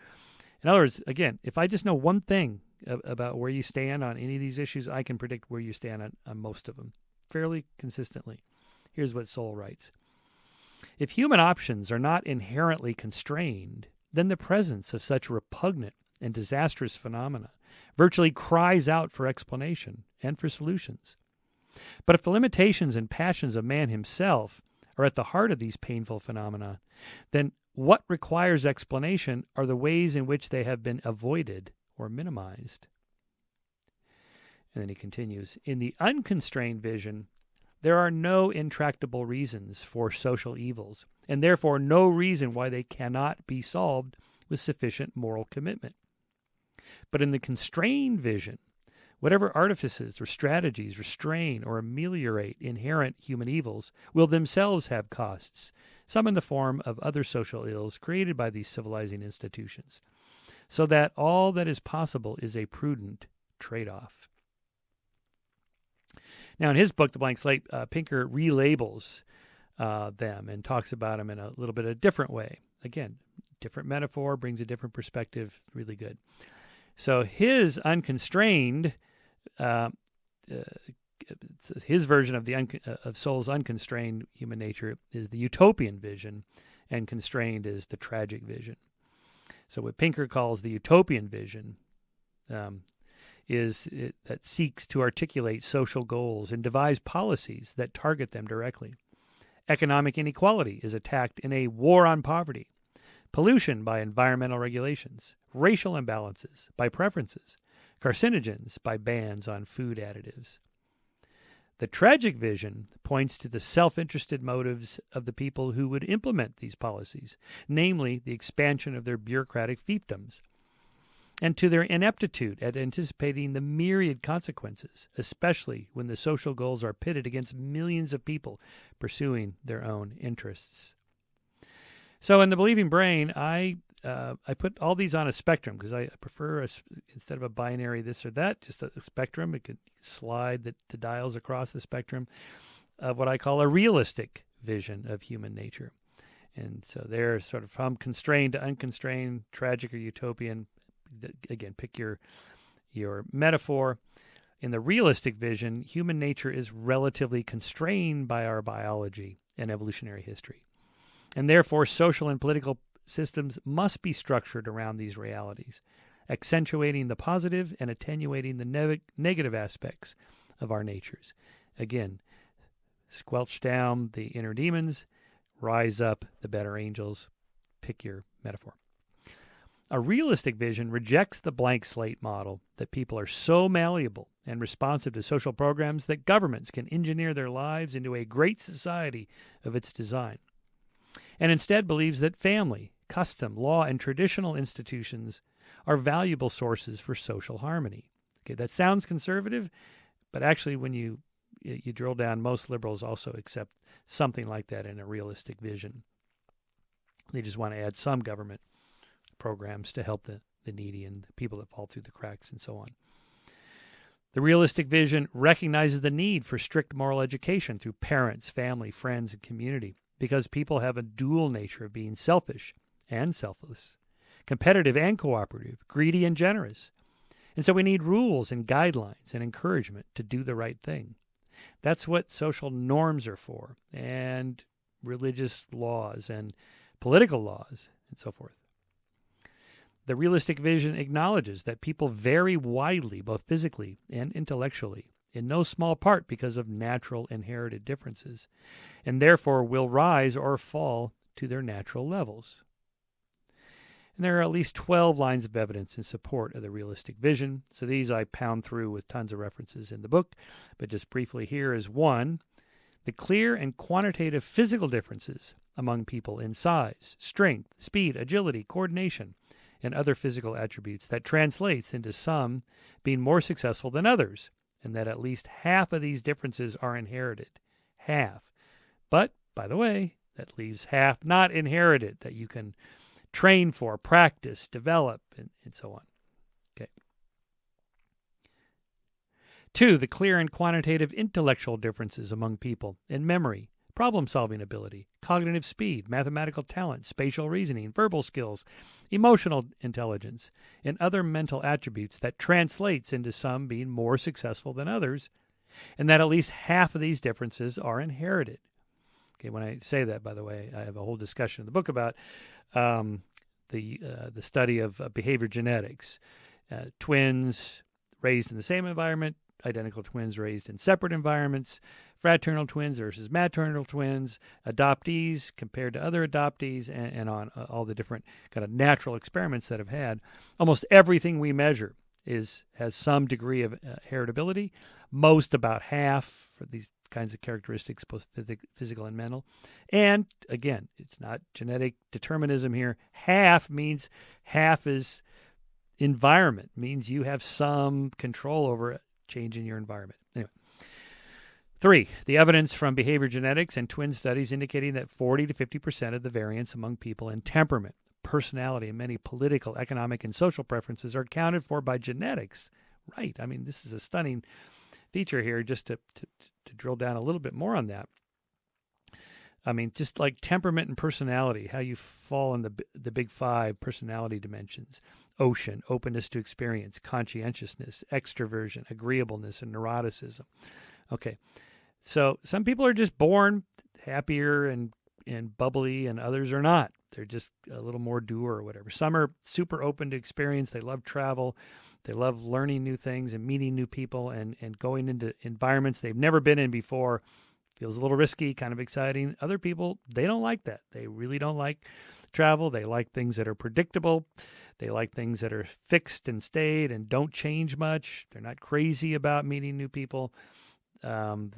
In other words, again, if I just know one thing about where you stand on any of these issues, I can predict where you stand on most of them fairly consistently. Here's what Sowell writes. If human options are not inherently constrained, then the presence of such repugnant and disastrous phenomena virtually cries out for explanation and for solutions. But if the limitations and passions of man himself are at the heart of these painful phenomena, then what requires explanation are the ways in which they have been avoided or minimized. And then he continues, in the unconstrained vision, there are no intractable reasons for social evils, and therefore no reason why they cannot be solved with sufficient moral commitment. But in the constrained vision, whatever artifices or strategies restrain or ameliorate inherent human evils will themselves have costs, some in the form of other social ills created by these civilizing institutions, so that all that is possible is a prudent trade-off. Now, in his book, The Blank Slate, Pinker relabels them and talks about them in a little bit of a different way. Again, different metaphor, brings a different perspective, really good. So his unconstrained, his version of of Sowell's unconstrained human nature is the utopian vision, and constrained is the tragic vision. So what Pinker calls the utopian vision that seeks to articulate social goals and devise policies that target them directly. Economic inequality is attacked in a war on poverty, pollution by environmental regulations, racial imbalances by preferences, carcinogens by bans on food additives. The tragic vision points to the self-interested motives of the people who would implement these policies, namely the expansion of their bureaucratic fiefdoms, and to their ineptitude at anticipating the myriad consequences, especially when the social goals are pitted against millions of people pursuing their own interests. So in The Believing Brain, I put all these on a spectrum because I prefer, instead of a binary this or that, just a spectrum. It could slide the dials across the spectrum of what I call a realistic vision of human nature. And so they're sort of from constrained to unconstrained, tragic or utopian. Again, pick your metaphor. In the realistic vision, human nature is relatively constrained by our biology and evolutionary history. And therefore, social and political systems must be structured around these realities, accentuating the positive and attenuating the negative aspects of our natures. Again, squelch down the inner demons, rise up the better angels. Pick your metaphor. A realistic vision rejects the blank slate model that people are so malleable and responsive to social programs that governments can engineer their lives into a great society of its design, and instead believes that family, custom, law, and traditional institutions are valuable sources for social harmony. Okay, that sounds conservative, but actually when you drill down, most liberals also accept something like that in a realistic vision. They just want to add some government programs to help the needy and the people that fall through the cracks and so on. The realistic vision recognizes the need for strict moral education through parents, family, friends, and community, because people have a dual nature of being selfish and selfless, competitive and cooperative, greedy and generous. And so we need rules and guidelines and encouragement to do the right thing. That's what social norms are for, and religious laws and political laws and so forth. The realistic vision acknowledges that people vary widely, both physically and intellectually, in no small part because of natural inherited differences, and therefore will rise or fall to their natural levels. And there are at least 12 lines of evidence in support of the realistic vision. So these I pound through with tons of references in the book, but just briefly here is one: the clear and quantitative physical differences among people in size, strength, speed, agility, coordination, and other physical attributes that translates into some being more successful than others, and that at least half of these differences are inherited. Half. But, by the way, that leaves half not inherited, that you can train for, practice, develop, and so on. Okay. 2, the clear and quantitative intellectual differences among people in memory, problem-solving ability, cognitive speed, mathematical talent, spatial reasoning, verbal skills, emotional intelligence, and other mental attributes that translates into some being more successful than others, and that at least half of these differences are inherited. Okay, when I say that, by the way, I have a whole discussion in the book about the study of behavior genetics. Twins raised in the same environment, identical twins raised in separate environments, fraternal twins versus maternal twins, adoptees compared to other adoptees, and on all the different kind of natural experiments that have had. Almost everything we measure has some degree of heritability, most about half for these kinds of characteristics, both physical and mental. And again, it's not genetic determinism here. Half means half is environment, means you have some control over change in your environment. Anyway. 3, the evidence from behavior genetics and twin studies indicating that 40 to 50% of the variance among people in temperament, personality, and many political, economic, and social preferences are accounted for by genetics. Right. I mean, this is a stunning feature here, just to drill down a little bit more on that. I mean, just like temperament and personality, how you fall in the big 5 personality dimensions: ocean, openness to experience, conscientiousness, extroversion, agreeableness, and neuroticism. Okay, so some people are just born happier and bubbly, and others are not. They're just a little more doer or whatever. Some are super open to experience. They love travel. They love learning new things and meeting new people and going into environments they've never been in before. Feels a little risky, kind of exciting. Other people, they don't like that. They really don't like travel. They like things that are predictable. They like things that are fixed and stayed and don't change much. They're not crazy about meeting new people. And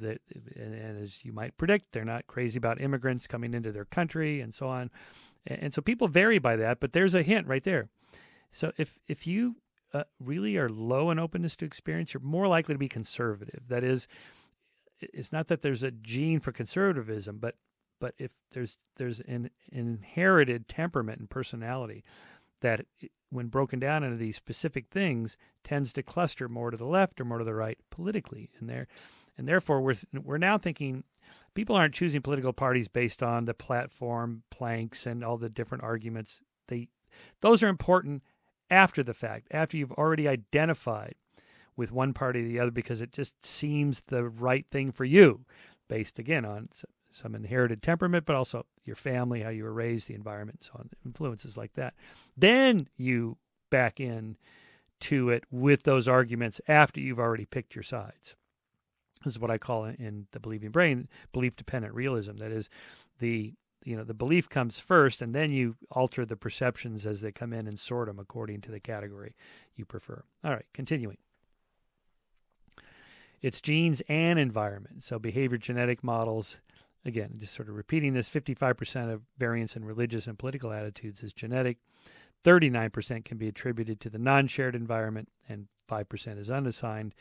as you might predict, they're not crazy about immigrants coming into their country and so on. And so people vary by that, but there's a hint right there. So if you really are low in openness to experience, you're more likely to be conservative. That is, it's not that there's a gene for conservatism, but if there's an inherited temperament and personality that, when broken down into these specific things, tends to cluster more to the left or more to the right politically. And therefore, we're now thinking people aren't choosing political parties based on the platform planks and all the different arguments. Those are important after the fact, after you've already identified with one party or the other because it just seems the right thing for you, based, again, on some inherited temperament, but also your family, how you were raised, the environment, and so on, influences like that. Then you back in to it with those arguments after you've already picked your sides. This is what I call in the Believing Brain belief-dependent realism. That is, the belief comes first, and then you alter the perceptions as they come in and sort them according to the category you prefer. All right, continuing. It's genes and environment. So behavior genetic models, again, just sort of repeating this, 55% of variance in religious and political attitudes is genetic. 39% can be attributed to the non-shared environment, and 5% is unassigned.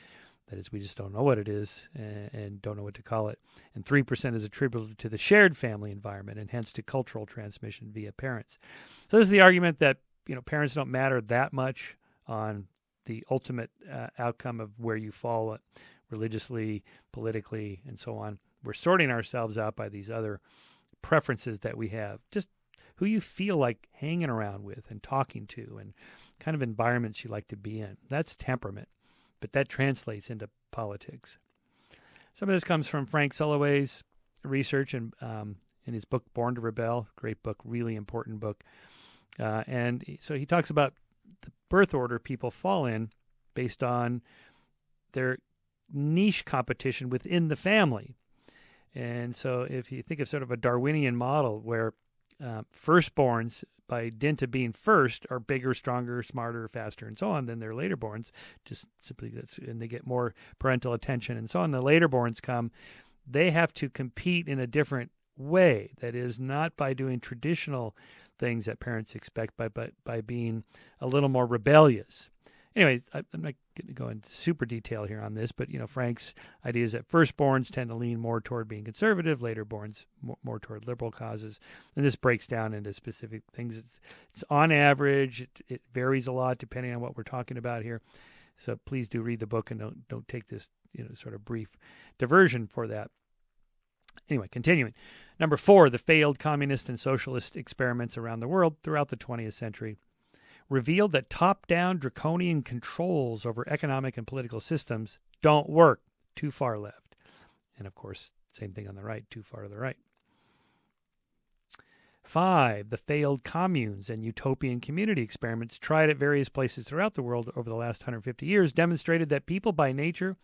That is, we just don't know what it is and don't know what to call it. And 3% is attributable to the shared family environment and hence to cultural transmission via parents. So this is the argument that parents don't matter that much on the ultimate outcome of where you fall religiously, politically, and so on. We're sorting ourselves out by these other preferences that we have, just who you feel like hanging around with and talking to and kind of environments you like to be in. That's temperament. But that translates into politics. Some of this comes from Frank Sulloway's research in his book, Born to Rebel. Great book, really important book. And so he talks about the birth order people fall in based on their niche competition within the family. And so if you think of sort of a Darwinian model where firstborns, by dint of being first, are bigger, stronger, smarter, faster, and so on than their laterborns, just simply and they get more parental attention and so on. The laterborns come, they have to compete in a different way. That is, not by doing traditional things that parents expect, but by being a little more rebellious. Anyway, I'm not going to go into super detail here on this, but Frank's idea is that firstborns tend to lean more toward being conservative, laterborns more toward liberal causes, and this breaks down into specific things. It's on average. It varies a lot depending on what we're talking about here. So please do read the book and don't take this sort of brief diversion for that. Anyway, continuing. Number 4, the failed communist and socialist experiments around the world throughout the 20th century revealed that top-down draconian controls over economic and political systems don't work. Too far left. And, of course, same thing on the right, too far to the right. 5, the failed communes and utopian community experiments tried at various places throughout the world over the last 150 years demonstrated that people by nature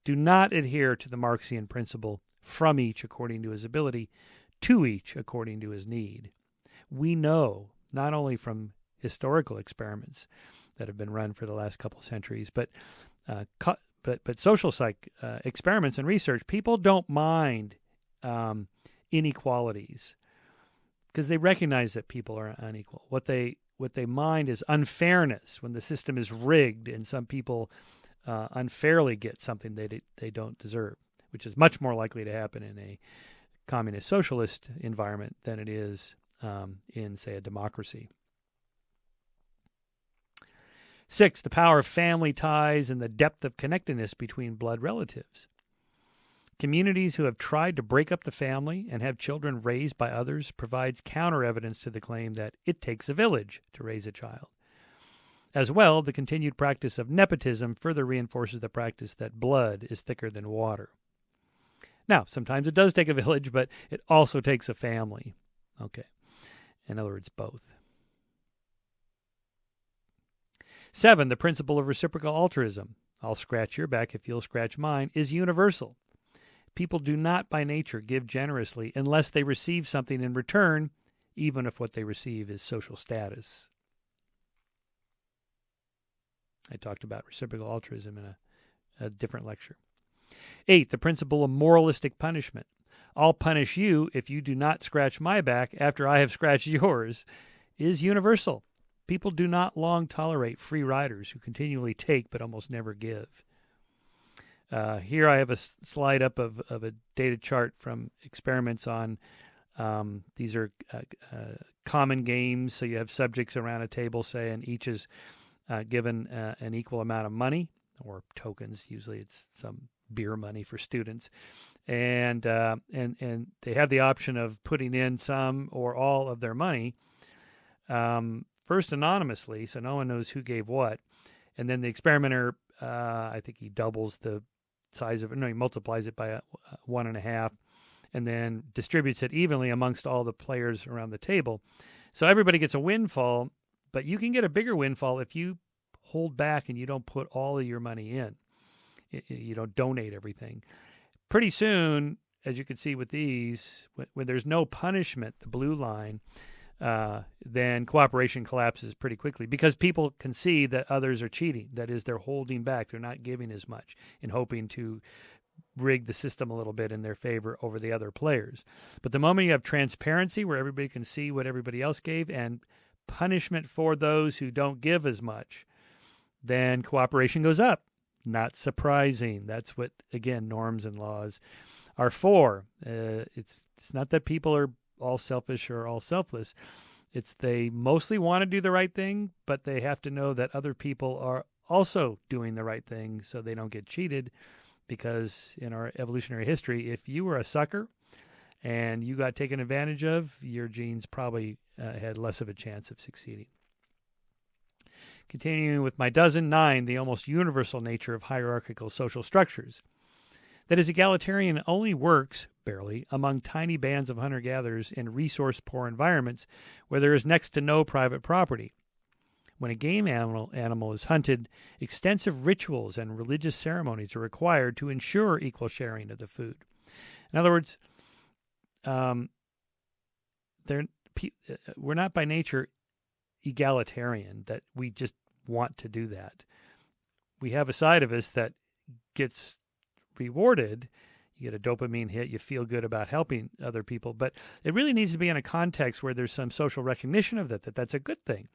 do not adhere to the Marxian principle, from each according to his ability, to each according to his need. We know, not only from historical experiments that have been run for the last couple of centuries, but social psych experiments and research, people don't mind inequalities because they recognize that people are unequal. What they mind is unfairness, when the system is rigged and some people unfairly get something they don't deserve, which is much more likely to happen in a communist socialist environment than it is in, say, a democracy. 6, the power of family ties and the depth of connectedness between blood relatives. Communities who have tried to break up the family and have children raised by others provides counter-evidence to the claim that it takes a village to raise a child. As well, the continued practice of nepotism further reinforces the practice that blood is thicker than water. Now, sometimes it does take a village, but it also takes a family. Okay. In other words, both. 7, the principle of reciprocal altruism, I'll scratch your back if you'll scratch mine, is universal. People do not by nature give generously unless they receive something in return, even if what they receive is social status. I talked about reciprocal altruism in a different lecture. 8, the principle of moralistic punishment. I'll punish you if you do not scratch my back after I have scratched yours, is universal. People do not long tolerate free riders who continually take but almost never give. Here I have a slide up of a data chart from experiments on, these are common games. So you have subjects around a table, say, and each is given an equal amount of money, or tokens. Usually it's some beer money for students. And they have the option of putting in some or all of their money, first anonymously, so no one knows who gave what. And then the experimenter, I think he doubles the size of it. No, he multiplies it by 1.5, and then distributes it evenly amongst all the players around the table. So everybody gets a windfall, but you can get a bigger windfall if you hold back and you don't put all of your money in. You don't donate everything. Pretty soon, as you can see with these, when there's no punishment, the blue line, then cooperation collapses pretty quickly because people can see that others are cheating. That is, they're holding back. They're not giving as much and hoping to rig the system a little bit in their favor over the other players. But the moment you have transparency where everybody can see what everybody else gave and punishment for those who don't give as much, then cooperation goes up. Not surprising. That's what, again, norms and laws are for. It's not that people are all selfish or all selfless. It's they mostly want to do the right thing, but they have to know that other people are also doing the right thing so they don't get cheated, because in our evolutionary history, if you were a sucker and you got taken advantage of, your genes probably had less of a chance of succeeding. Continuing with my dozen, 9, the almost universal nature of hierarchical social structures. That is, egalitarian only works, barely, among tiny bands of hunter-gatherers in resource-poor environments where there is next to no private property. When a game animal is hunted, extensive rituals and religious ceremonies are required to ensure equal sharing of the food. In other words, we're not by nature egalitarian, that we just want to do that. We have a side of us that gets rewarded. You get a dopamine hit, you feel good about helping other people, but it really needs to be in a context where there's some social recognition of that's a good thing.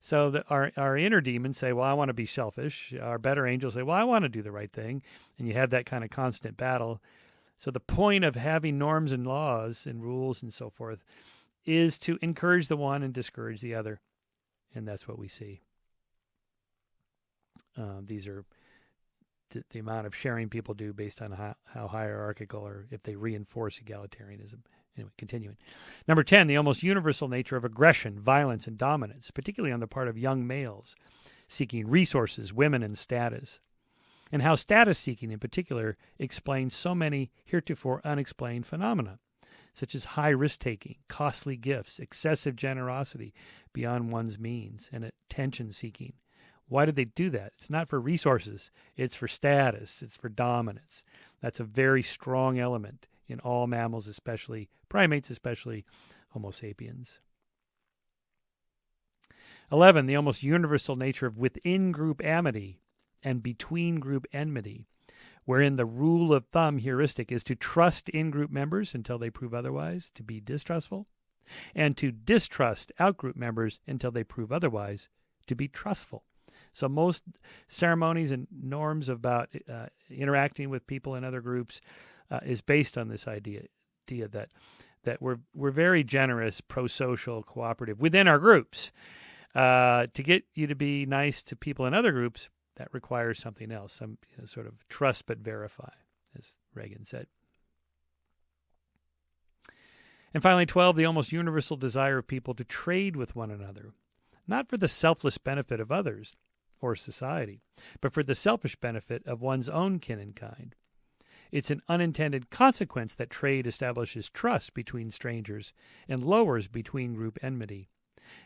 So our inner demons say, well, I want to be selfish. Our better angels say, well, I want to do the right thing. And you have that kind of constant battle. So the point of having norms and laws and rules and so forth is to encourage the one and discourage the other. And that's what we see. These are the amount of sharing people do based on how hierarchical, or if they reinforce egalitarianism. Anyway, continuing. Number 10, the almost universal nature of aggression, violence, and dominance, particularly on the part of young males seeking resources, women, and status. And how status seeking in particular explains so many heretofore unexplained phenomena, such as high risk-taking, costly gifts, excessive generosity beyond one's means, and attention-seeking. Why did they do that? It's not for resources. It's for status. It's for dominance. That's a very strong element in all mammals, especially primates, especially Homo sapiens. 11, the almost universal nature of within-group amity and between-group enmity, wherein the rule of thumb heuristic is to trust in-group members until they prove otherwise to be distrustful, and to distrust out-group members until they prove otherwise to be trustful. So most ceremonies and norms about interacting with people in other groups is based on this idea that we're very generous, pro-social, cooperative within our groups. To get you to be nice to people in other groups, that requires something else, some sort of trust but verify, as Reagan said. And finally, 12, the almost universal desire of people to trade with one another, not for the selfless benefit of others or society, but for the selfish benefit of one's own kin and kind. It's an unintended consequence that trade establishes trust between strangers and lowers between-group enmity,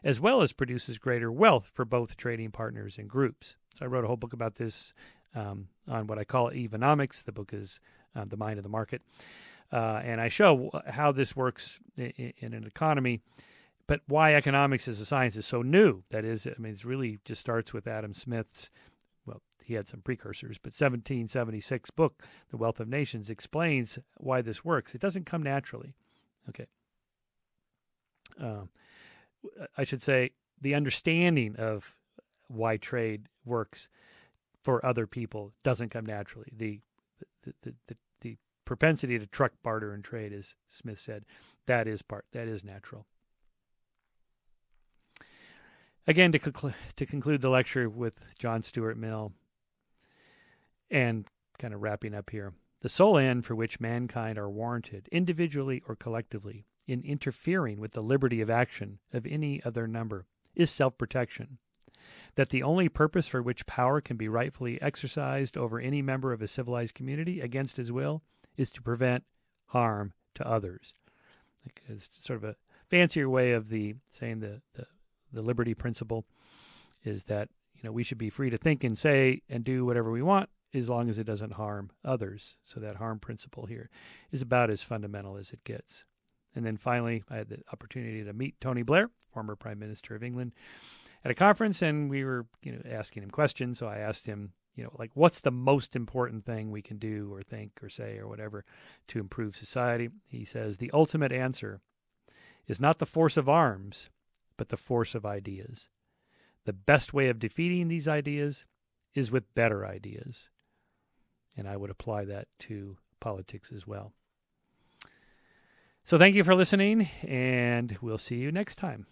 as well as produces greater wealth for both trading partners and groups. So I wrote a whole book about this on what I call evonomics. The book is The Mind of the Market. And I show how this works in an economy But why economics as a science is so new, that is, I mean, it really just starts with Adam Smith's, well, he had some precursors, but 1776 book, The Wealth of Nations, explains why this works. It doesn't come naturally. Okay. I should say the understanding of why trade works for other people doesn't come naturally. The propensity to truck, barter, and trade, as Smith said, that is natural. Again, to conclude the lecture with John Stuart Mill, and kind of wrapping up here, the sole end for which mankind are warranted, individually or collectively, in interfering with the liberty of action of any other number is self-protection. That the only purpose for which power can be rightfully exercised over any member of a civilized community against his will is to prevent harm to others. It's sort of a fancier way of saying the liberty principle is that, you know, we should be free to think and say and do whatever we want as long as it doesn't harm others. So that harm principle here is about as fundamental as it gets. And then finally, I had the opportunity to meet Tony Blair, former Prime Minister of England, at a conference, and we were, you know, asking him questions. So I asked him, you know, like, what's the most important thing we can do or think or say or whatever to improve society? He says the ultimate answer is not the force of arms, but the force of ideas. The best way of defeating these ideas is with better ideas. And I would apply that to politics as well. So thank you for listening, and we'll see you next time.